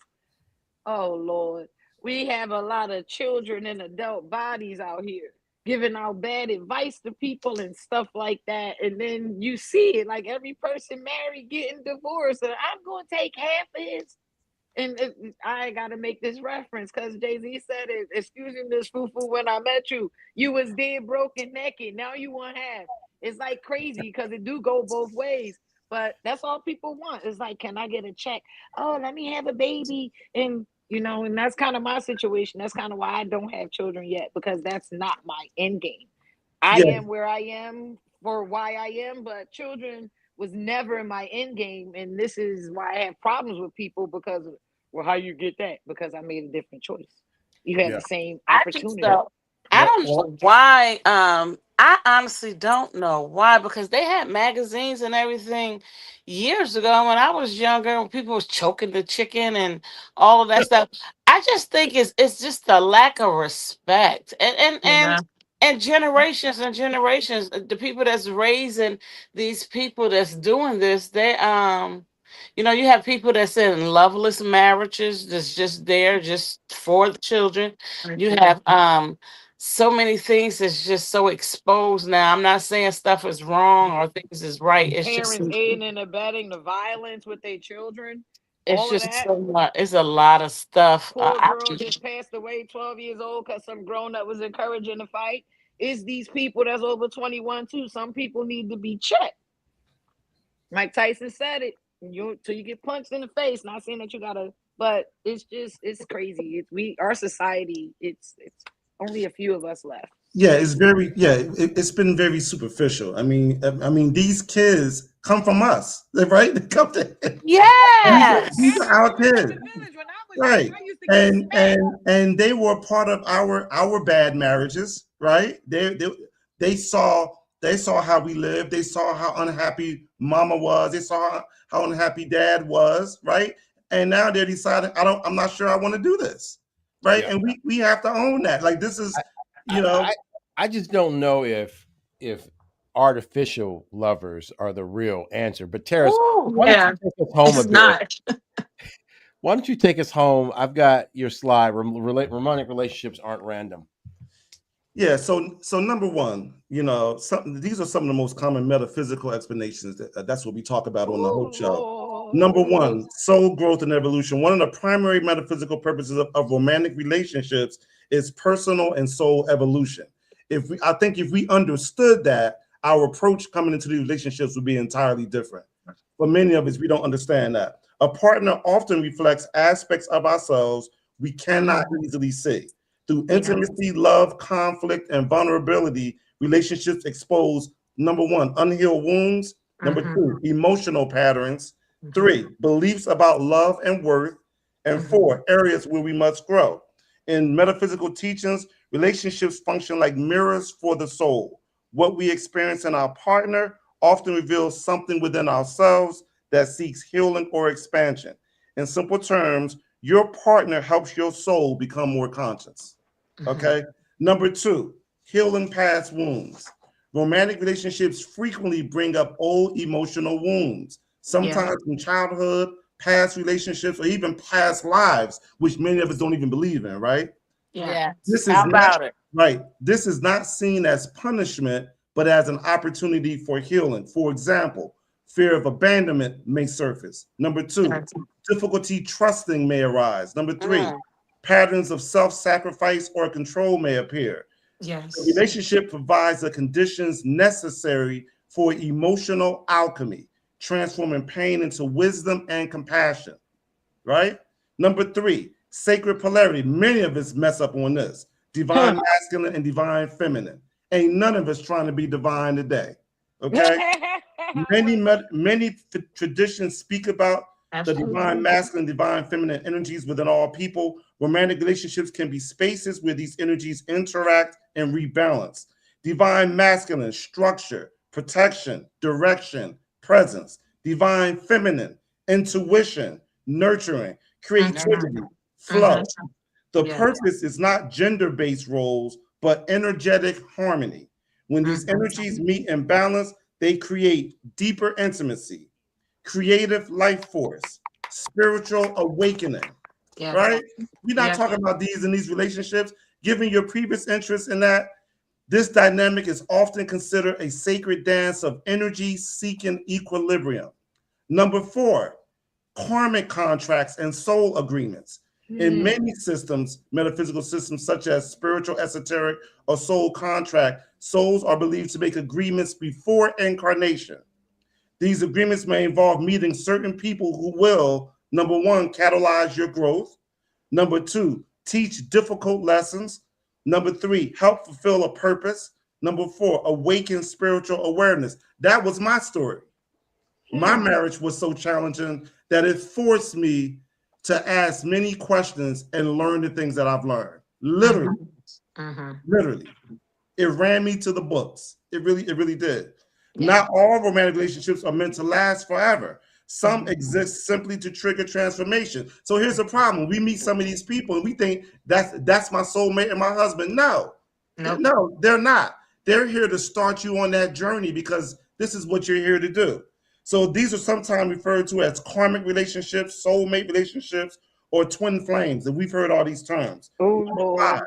oh Lord, we have a lot of children in adult bodies out here giving out bad advice to people and stuff like that. And then you see it, like every person married getting divorced. And I'm gonna take half of his. And I gotta make this reference because Jay-Z said it. Excuse me, Miss Fufu, when I met you, you was dead broken naked. Now you want half. It's like crazy because it do go both ways. But that's all people want. It's like, can I get a check? Oh, let me have a baby. And and that's kind of my situation. That's kind of why I don't have children yet, because that's not my end game. I Yeah. am where I am for why I am, but children was never in my end game. And this is why I have problems with people, because well, how you get that? Because I made a different choice. You have Yeah. the same I just opportunity. don't. I don't know why. I honestly don't know why, because they had magazines and everything years ago when I was younger, when people was choking the chicken and all of that stuff. I just think it's just a lack of respect, Yeah. and generations and generations. The people that's raising these people that's doing this, you have people that's in loveless marriages that's just there just for the children. You have so many things that's just so exposed now. I'm not saying stuff is wrong or things is right. Parents aiding and abetting the violence with their children. It's All of just that. so much. It's a lot of stuff. Poor girl just passed away, 12 years old, because some grown up was encouraging the fight. It's these people that's over 21 too. Some people need to be checked. Mike Tyson said it. Till you get punched in the face. Not saying that you gotta, but it's crazy. Our society. It's only a few of us left. Yeah, it's been very superficial. I mean, these kids come from us, right? They come to Yes. these are our kids, right? And they were part of our bad marriages, right? They saw how we lived. They saw how unhappy mama was. They saw how unhappy dad was, right? And now they're deciding, I'm not sure I want to do this, right? Yeah. And we have to own that. Like, this is, I just don't know if artificial lovers are the real answer. But Terris, why don't you take us home a It's bit? not. Why don't you take us home? I've got your slide. Romantic relationships aren't random. Yeah. So number one, these are some of the most common metaphysical explanations. That's what we talk about on the whole show. Number one, soul growth and evolution. One of the primary metaphysical purposes of romantic relationships is personal and soul evolution. I think if we understood that, our approach coming into these relationships would be entirely different. For many of us, we don't understand that. A partner often reflects aspects of ourselves we cannot easily see. Through intimacy, love, conflict, and vulnerability, relationships expose, number one, unhealed wounds. Number two, emotional patterns. Three, beliefs about love and worth. And four, areas where we must grow. In metaphysical teachings, relationships function like mirrors for the soul. What we experience in our partner often reveals something within ourselves that seeks healing or expansion. In simple terms, your partner helps your soul become more conscious. Okay. Number two, healing past wounds. Romantic relationships frequently bring up old emotional wounds, sometimes from childhood, past relationships, or even past lives, which many of us don't even believe in, right? Yeah. How about it? Right. This is not seen as punishment, but as an opportunity for healing. For example, fear of abandonment may surface. Number two, difficulty trusting may arise. Number three, patterns of self-sacrifice or control may appear. Yes. The relationship provides the conditions necessary for emotional alchemy, transforming pain into wisdom and compassion, right? Number three, sacred polarity. Many of us mess up on this. Divine masculine and divine feminine. Ain't none of us trying to be divine today, okay? Many traditions speak about the divine masculine, divine feminine energies within all people. Romantic relationships can be spaces where these energies interact and rebalance. Divine masculine, structure, protection, direction, presence. Divine feminine, intuition, nurturing, creativity, flow. The purpose is not gender-based roles, but energetic harmony. When these energies meet in balance, they create deeper intimacy, creative life force, spiritual awakening, right? We're not talking about these in these relationships. Given your previous interest in that, this dynamic is often considered a sacred dance of energy seeking equilibrium. Number four, karmic contracts and soul agreements. In many systems, metaphysical systems such as spiritual, esoteric, or soul contract, souls are believed to make agreements before incarnation. These agreements may involve meeting certain people who will, number one, catalyze your growth. Number two, teach difficult lessons. Number three, help fulfill a purpose. Number four, awaken spiritual awareness. That was my story. My marriage was so challenging that it forced me to ask many questions and learn the things that I've learned. Literally. Literally. It ran me to the books. It really did. Yeah. Not all romantic relationships are meant to last forever. Some exist simply to trigger transformation. So here's the problem. We meet some of these people and we think that's my soulmate and my husband. No. Nope. No, they're not. They're here to start you on that journey because this is what you're here to do. So these are sometimes referred to as karmic relationships, soulmate relationships, or twin flames. And we've heard all these terms. Oh, Number boy. 5,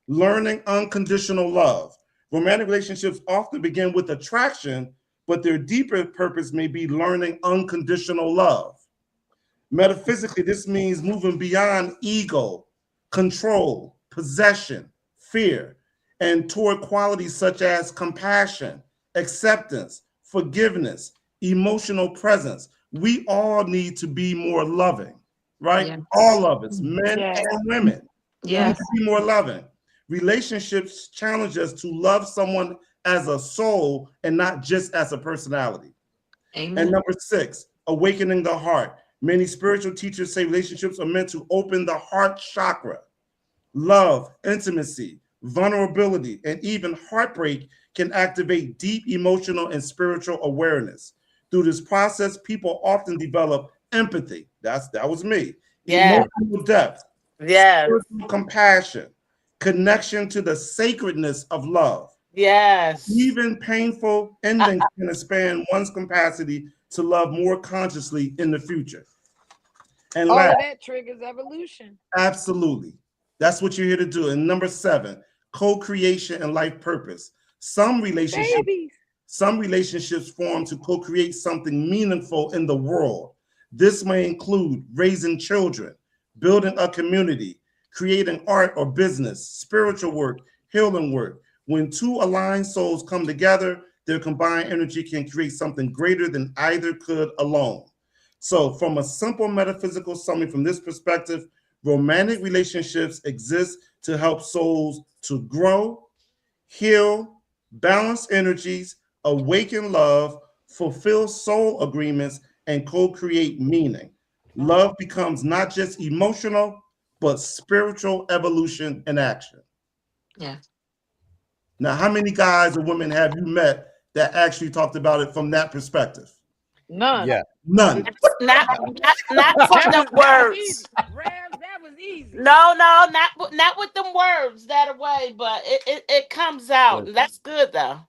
learning unconditional love. Romantic relationships often begin with attraction, but their deeper purpose may be learning unconditional love. Metaphysically, this means moving beyond ego, control, possession, fear, and toward qualities such as compassion, acceptance, forgiveness, emotional presence. We all need to be more loving, right? Yes. All of us, men Yes. and women. We need Yes. to be more loving. Relationships challenge us to love someone as a soul and not just as a personality. Amen. And number 6, awakening the heart. Many spiritual teachers say relationships are meant to open the heart chakra. Love, intimacy, vulnerability, and even heartbreak can activate deep emotional and spiritual awareness. Through this process, people often develop empathy. That was me. Yeah. Emotional depth, Yes. spiritual compassion, connection to the sacredness of love. Yes. Even painful endings can expand one's capacity to love more consciously in the future. And All last, of that triggers evolution. absolutely. That's what you're here to do. And number 7, co-creation and life purpose. Some relationships Babies. form to co-create something meaningful in the world. This may include raising children, building a community, creating art or business, spiritual work, healing work. When two aligned souls come together, their combined energy can create something greater than either could alone. So from a simple metaphysical summary from this perspective, romantic relationships exist to help souls to grow, heal, balance energies, awaken love, fulfill soul agreements, and co-create meaning. Love becomes not just emotional, but spiritual evolution in action. Yeah. Now, how many guys or women have you met that actually talked about it from that perspective? None. Yeah. None. Not That with them was words. easy. Rams, that was easy. No, not with them words that way, but it comes out. And that's good though.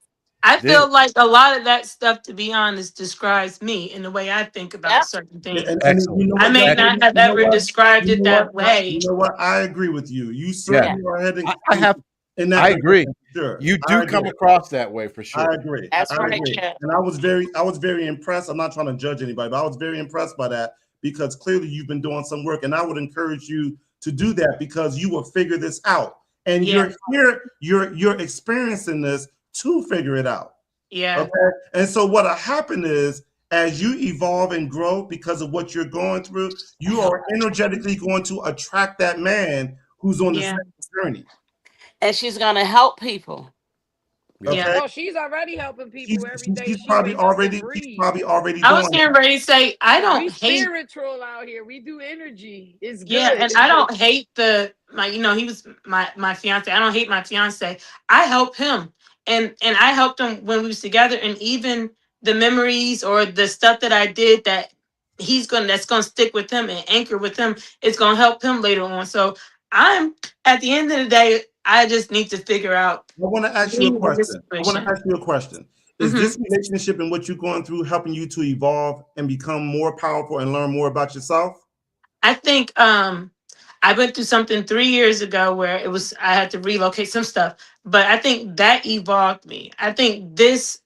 I Did feel like a lot of that stuff, to be honest, describes me in the way I think about Yep. certain And, things. and Excellent. you know I what, may Jasmine? not have You know ever what? described You it know that what? way. You know what? I agree with you. You certainly are heading I have. in that I agree. direction, for sure. You I do come agree. across that way for I sure. agree. That's I right, agree. Kev. And I was very impressed. I'm not trying to judge anybody, but I was very impressed by that because clearly you've been doing some work. And I would encourage you to do that because you will figure this out. And Yeah. you're experiencing this to figure it out. Yeah. Okay. And so what'll happen is as you evolve and grow because of what you're going through, you are energetically going to attract that man who's on the Yeah. same journey. And she's gonna help people. Okay. Yeah. Oh, she's already helping people every day. He's She probably wake up and already breathe. I was doing getting ready to say, I We don't hate. spiritual out here. We do energy. It's good. Yeah, and I don't hate he was my fiance. I don't hate my fiance. I help him, and I helped him when we was together, and even the memories or the stuff that I did that's gonna stick with him and anchor with him. It's gonna help him later on. So I'm at the end of the day, I just need to figure out I want to ask me you a with this question. situation. Is Mhm. this relationship and what you're going through helping you to evolve and become more powerful and learn more about yourself? I think I went through something 3 years ago where I had to relocate some stuff, but I think that evolved me. I think this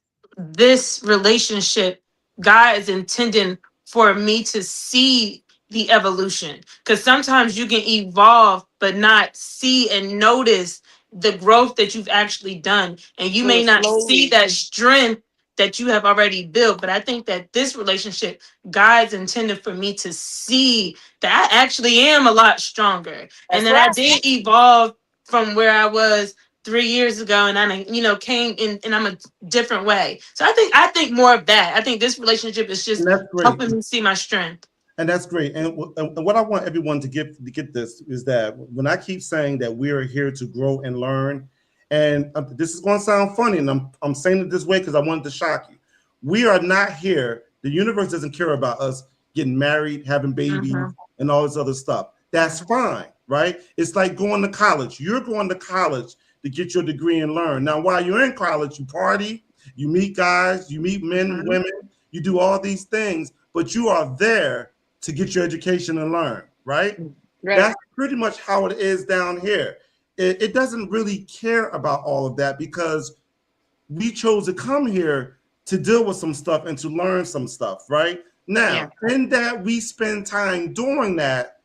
relationship, God is intending for me to see the evolution. Because sometimes you can evolve but not see and notice the growth that you've actually done. And you may not see Slowly. that strength that you have already built. But I think that this relationship, God's intended for me to see that I actually am a lot stronger. That's And then I right. did evolve from where I was 3 years ago, and I came in and I'm a different way. So I think more of that. I think this relationship is just And that's great. helping me see my strength. And that's great. And what I want everyone to get this is that when I keep saying that we are here to grow and learn, and this is going to sound funny, and I'm saying it this way because I wanted to shock you. We are not here. The universe doesn't care about us getting married, having babies, and all this other stuff. That's fine, right? It's like going to college. You're going to college to get your degree and learn. Now, while you're in college, you party, you meet guys, you meet men and women, you do all these things, but you are there to get your education and learn, right? That's pretty much how it is down here. It doesn't really care about all of that because we chose to come here to deal with some stuff and to learn some stuff, right? Now, in that we spend time doing that,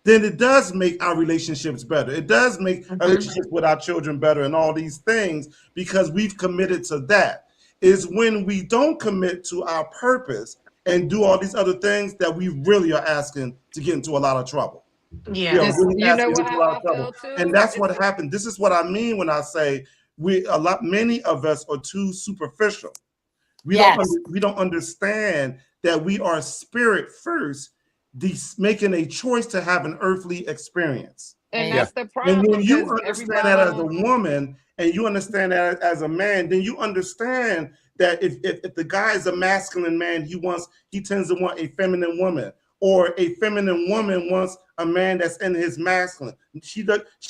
then it does make our relationships better. It does make our relationships with our children better and all these things because we've committed to that. Is when we don't commit to our purpose and do all these other things that we really are asking to get into a lot of trouble. You know what I felt too? And that's what happened. This is what I mean when I say many of us are too superficial. We don't understand that we are spirit first, making a choice to have an earthly experience. And that's the problem. And when you understand that as a woman and you understand that as a man, then you understand that if the guy is a masculine man, he tends to want a feminine woman, or a feminine woman wants a man that's in his masculine. She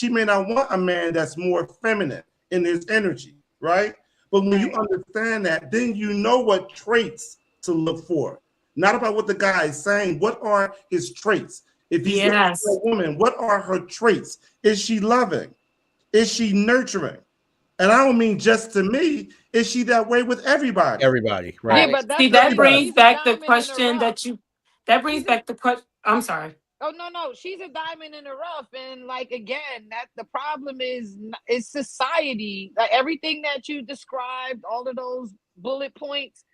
may not want a man that's more feminine in his energy, right? But when you understand that, then you know what traits to look for. Not about what the guy is saying. What are his traits? If he's a woman, what are her traits? Is she loving? Is she nurturing? And I don't mean just to me. Is she that way with everybody? Everybody, right? Yeah, but See, that brings back the question that brings back the question. I'm sorry. Oh no, she's a diamond in the rough, and like again, that the problem is society. Like everything that you described, all of those bullet points.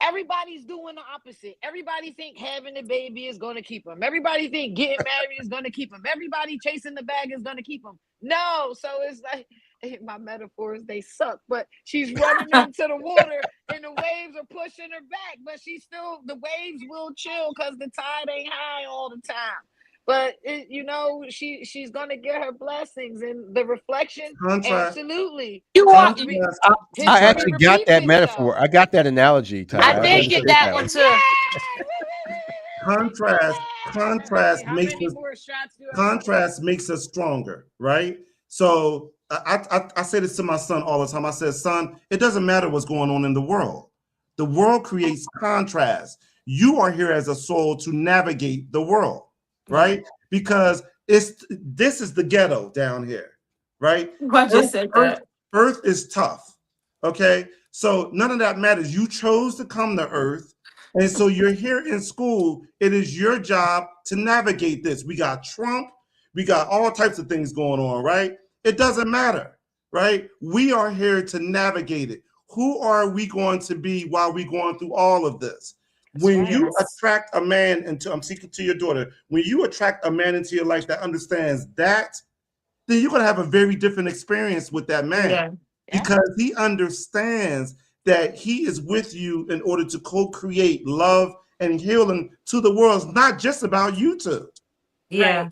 Everybody's doing the opposite. Everybody think having a baby is going to keep them. Everybody think getting married is going to keep them. Everybody chasing the bag is going to keep them. No, so it's like my metaphors, they suck, but she's running into the water and the waves are pushing her back, but the waves will chill because the tide ain't high all the time. But she's gonna get her blessings and the reflection. Absolutely. I actually got that metaphor. I got that analogy. I did get that one too. Contrast makes us stronger, right? So I say this to my son all the time. I said, son, it doesn't matter what's going on in the world. The world creates contrast. You are here as a soul to navigate the world, right? Because this is the ghetto down here, right? Earth is tough, okay? So none of that matters. You chose to come to Earth, and so you're here in school. It is your job to navigate this. We got Trump. We got all types of things going on, right? It doesn't matter, right? We are here to navigate it. Who are we going to be while we're going through all of this? When you attract a man into, I'm speaking to your daughter, when you attract a man into your life that understands that, then you're going to have a very different experience with that man because he understands that he is with you in order to co-create love and healing to the world. It's not just about you two. Yeah.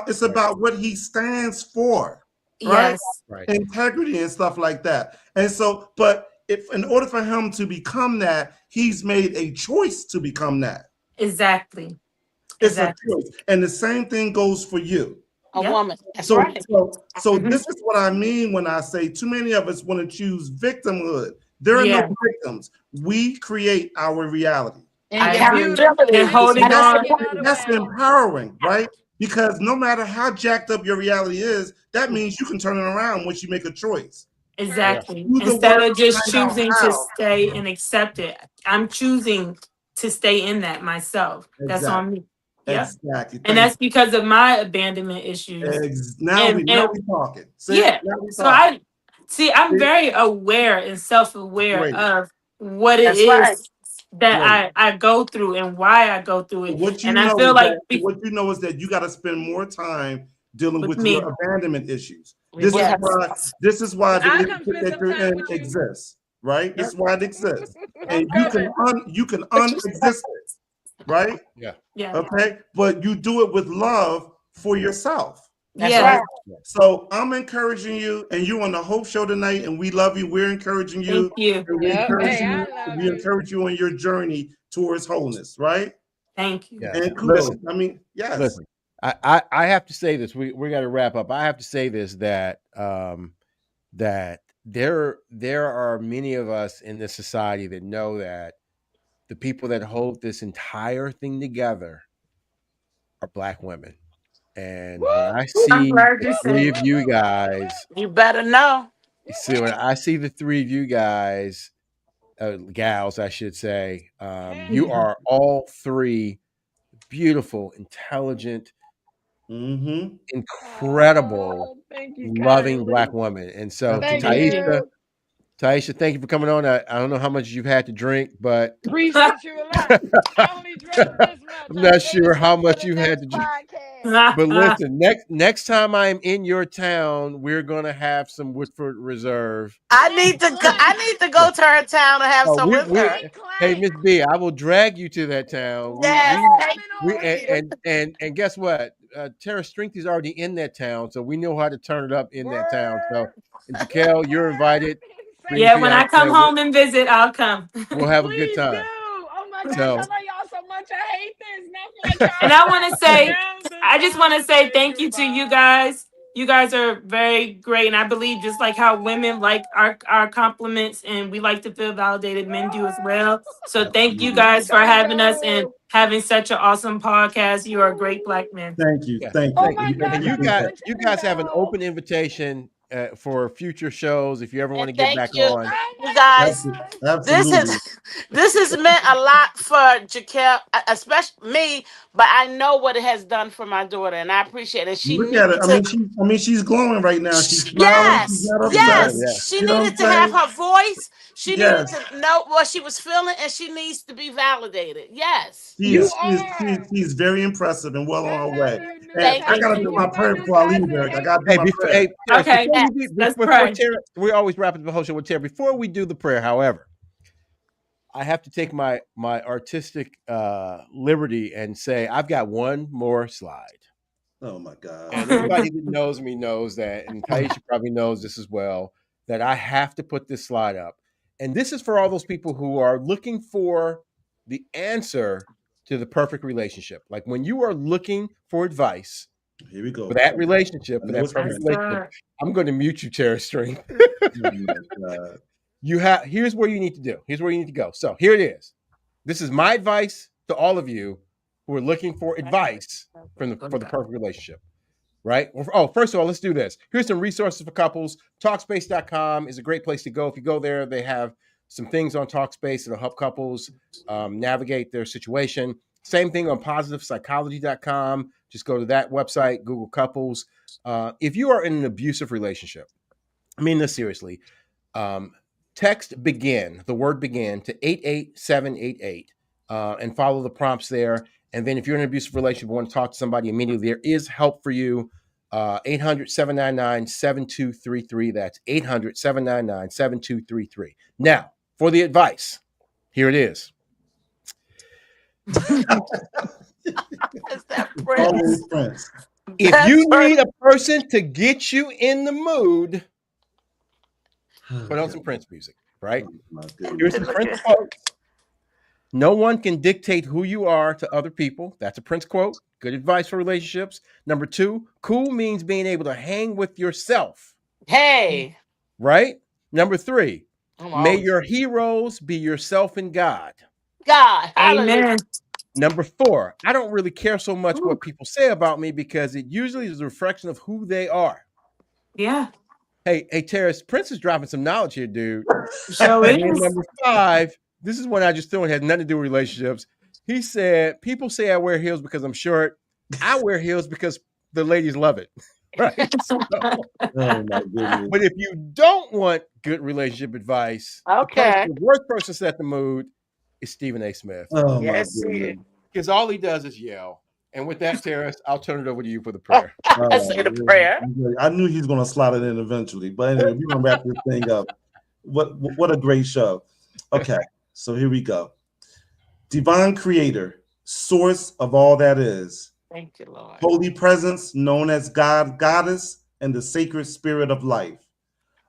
It's about what he stands for, right? Right. Integrity and stuff like that. And so, but if in order for him to become that, he's made a choice to become that. Exactly. It's a choice. And the same thing goes for you. A woman. That's so, right. So this is what I mean when I say too many of us want to choose victimhood. There are no victims. We create our reality. And holding on. That's empowering, right? Because no matter how jacked up your reality is, that means you can turn it around once you make a choice. Exactly. Instead of just choosing to stay and accept it, I'm choosing to stay in that myself. That's on me. Yeah. Exactly. And that's because of my abandonment issues. Now we're talking. So I'm very aware and self-aware of what it is that I go through and why I go through it. And I feel like what you know is that you got to spend more time dealing with your abandonment issues. This is why the relationship that you're in exists, right? This is why it exists, and you can unexist it. right? Yeah. Yeah. Okay, but you do it with love for yourself. That's Yeah. right. So I'm encouraging you, and you're on the Hope Show tonight, and we love you. We're encouraging you. Thank you. And we Yep. encourage Hey, I you. love We you. encourage you on your journey towards wholeness, right? Thank you. Yeah. And kudos. Listen. I mean, yes. Listen, I have to say this. We got to wrap up. I have to say this that that there are many of us in this society that know that the people that hold this entire thing together are Black women. And when I I'm see glad the you three said of you guys, You better know. see when I see the three of you guys, gals, I should say, you are all three beautiful, intelligent, Mm-hmm. incredible, Oh, thank you loving kindly. Black woman. And so to Thank Thank you. you. Taisha, thank you for coming on. I don't know how much you've had to drink, but Appreciate you a lot. I only drank this much. I'm I'm not saving sure how some for much the you had next to drink. podcast. But listen, next time I'm in your town, we're gonna have some Woodford Reserve. I need to go to her town and have Oh, some with her. hey, Miss B, I will drag you to that town. Yes, thank We you. and guess what? Terra's Strength is already in that town, so we know how to turn it up in that town. So, and Jaquel, you're invited. Bring Yeah, the when PR. I come home and visit, I'll come. We'll have a good Please do. time. Oh my gosh, So, I love y'all so much. I hate this. Not like And y'all I want to say, around the I just want to say thank you to goodbye. you guys. You guys are very great, and I believe just like how women like our compliments, and we like to feel validated, men do as well. So thank you Absolutely. guys for having us and Go. having such an awesome podcast. You are great Black men. Thank you. yeah, Thank Oh you. thank my you. We And gosh, you I'm appreciate guys, that. so you touched guys have an though. open invitation for future shows if you ever want And to get thank back you, on. Oh you my guys. gosh. This Absolutely. has meant a lot for Jaquel, especially me. But I know what it has done for my daughter, and I appreciate it. She Look needed at her. to. I mean, she's glowing right now. She's smiling. She's Yes, not She's glowing, upset. yes. yeah. She You know needed to what I'm have saying? her voice. She needed Yes. to know what she was feeling, and she needs to be validated. Yes. She Yeah. is. You She are. is very impressive and well on I her love way. you, new And Thank I you. gotta Taisha. do You my my prayer new before I leave, cousin. Eric. I Hey, gotta do Hey, my before, prayer. Terrence, Okay, before we Yes. do, let's before pray. Terrence, we always wrap up the whole show with Terry. Before we do the prayer, however, I have to take my artistic liberty and say I've got one more slide. Oh my God. And anybody that knows me knows that, and Taisha probably knows this as well, that I have to put this slide up. And this is for all those people who are looking for the answer to the perfect relationship. Like when you are looking for advice Here we go. for that relationship, I for know that it's perfect Yes, coming. relationship, sir. I'm going to mute you, Terry String. Oh my God. Here's where you need to do. Here's where you need to go. So here it is. This is my advice to all of you who are looking for advice for the perfect relationship. Right? Oh, first of all, let's do this. Here's some resources for couples. Talkspace.com is a great place to go. If you go there, they have some things on Talkspace that'll help couples navigate their situation. Same thing on positivepsychology.com. Just go to that website, Google couples. If you are in an abusive relationship, I mean this seriously, text begin, the word begin, to 88788 and follow the prompts there. And then if you're in an abusive relationship, want to talk to somebody immediately, there is help for you. 800-799-7233. That's 800-799-7233. Now, for the advice, here it is. Is that Always Prince? Prince. If That's you right. need a person to get you in the mood, put on some Prince music, right? Oh my goodness. Here's some Prince quotes. No one can dictate who you are to other people. That's a Prince quote. Good advice for relationships. Number 2, cool means being able to hang with yourself, Hey. right? Number 3, I'm may always your heroes be yourself and God. God. Hallelujah. Amen. Number 4, I don't really care so much Ooh, what people say about me because it usually is a reflection of who they are. yeah, Hey, Terrace, Prince is dropping some knowledge here, dude. so And it then is. number 5, this is one I just threw in, had nothing to do with relationships. He said, people say I wear heels because I'm short. I wear heels because the ladies love it. Right. So, Oh my goodness. but if you don't want good relationship advice, Okay. the worst person to set the mood is Stephen A. Smith. Oh my Yes, goodness. Because all he does is yell. And with that, Terrace, I'll turn it over to you for the prayer. I say the prayer. I knew he's gonna slide it in eventually. But anyway, we're gonna wrap this thing up. What a great show. Okay, so here we go. Divine Creator, source of all that is. Thank you, Lord. Holy presence, known as God, Goddess, and the sacred spirit of life.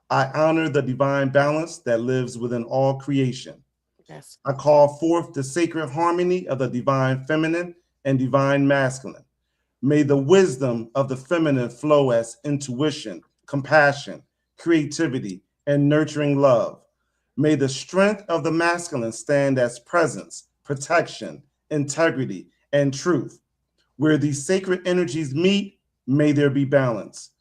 I honor the divine balance that lives within all creation. Yes. I call forth the sacred harmony of the divine feminine and divine masculine. May the wisdom of the feminine flow as intuition, compassion, creativity, and nurturing love. May the strength of the masculine stand as presence, protection, integrity, and truth. Where these sacred energies meet, may there be balance.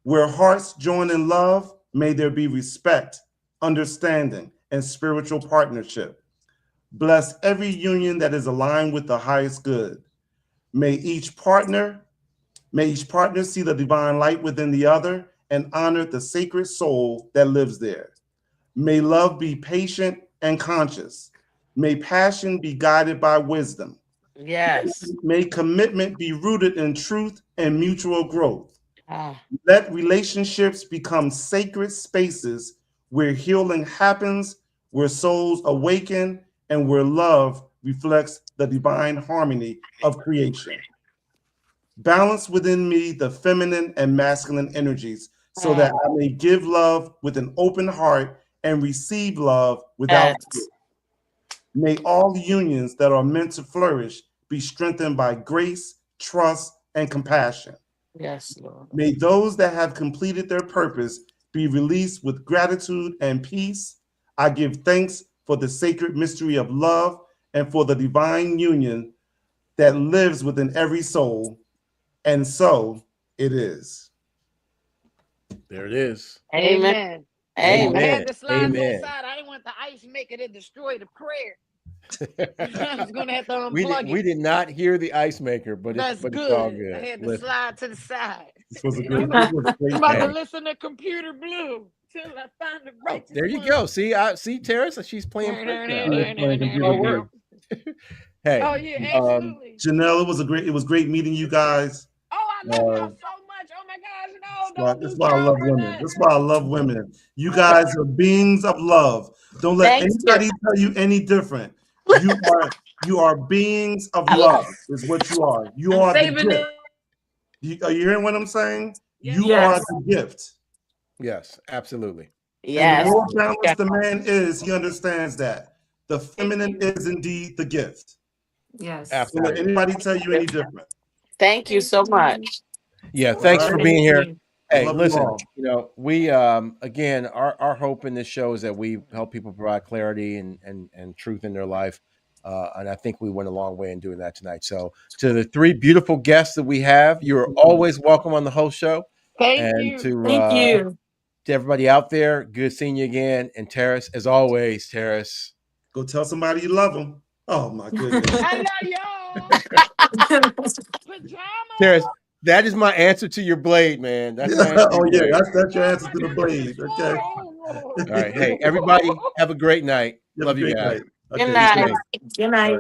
Where hearts join in love, may there be respect, understanding, and spiritual partnership. Bless every union that is aligned with the highest good. May each partner see the divine light within the other and honor the sacred soul that lives there. May love be patient and conscious. May passion be guided by wisdom. Yes. May commitment be rooted in truth and mutual growth. Ah, Let relationships become sacred spaces where healing happens, where souls awaken, and where love reflects the divine harmony of creation. Balance within me the feminine and masculine energies so that I may give love with an open heart and receive love without yes. fear. May all unions that are meant to flourish be strengthened by grace, trust, and compassion. Yes, Lord. May those that have completed their purpose be released with gratitude and peace. I give thanks for the sacred mystery of love and for the divine union that lives within every soul. And so it is. There it is. Amen. Amen. Amen. I had to slide to the Amen. side. I didn't want the ice maker to destroy the prayer. I was gonna have to unplug we it. did not hear the ice maker, but That's it's all good. I good. had to Listen. slide to the side. This was a I'm great about to Hey. listen to Computer Blue till I find the Oh, righteous there you one. go. See Terris, she's playing Prince now. Oh, work. Hey, Oh yeah, absolutely. Janelle, it was great meeting you guys. Oh, I love y'all so much. Oh my gosh, no, don't That's do why I Carl love for women. that. That's why I love women. You guys are beings of love. Don't let Thank anybody tell you any different. You are beings of I love, is what you are. You I'm are the saving gift. it. Are you hearing what I'm saying? Yes. You Yes. are the gift. yes, absolutely. And Yes. the more balanced the man is, he understands that. The feminine is indeed the gift. Yes. Don't let Absolutely. anybody tell you any different. Thank you so much. Yeah, thanks for All right. being here. Thank you. I Hey, love you listen, all. we again, our hope in this show is that we help people provide clarity and truth in their life. And I think we went a long way in doing that tonight. So to the three beautiful guests that we have, you're always welcome on the whole show. Thank And you. Thank you. to everybody out there, good seeing you again. And Terris, as always, Terris. Go tell somebody you love them. Oh my goodness. I love y'all. Pajama. Terris, that is my answer to your blade, man. That's my answer to Oh your yeah, blade. that's your Oh answer my to the God, blade. this is Okay. slow. All right. Hey, everybody, have a great night. You have Love a you great guys. night. Good Okay. night. Safe. Good night.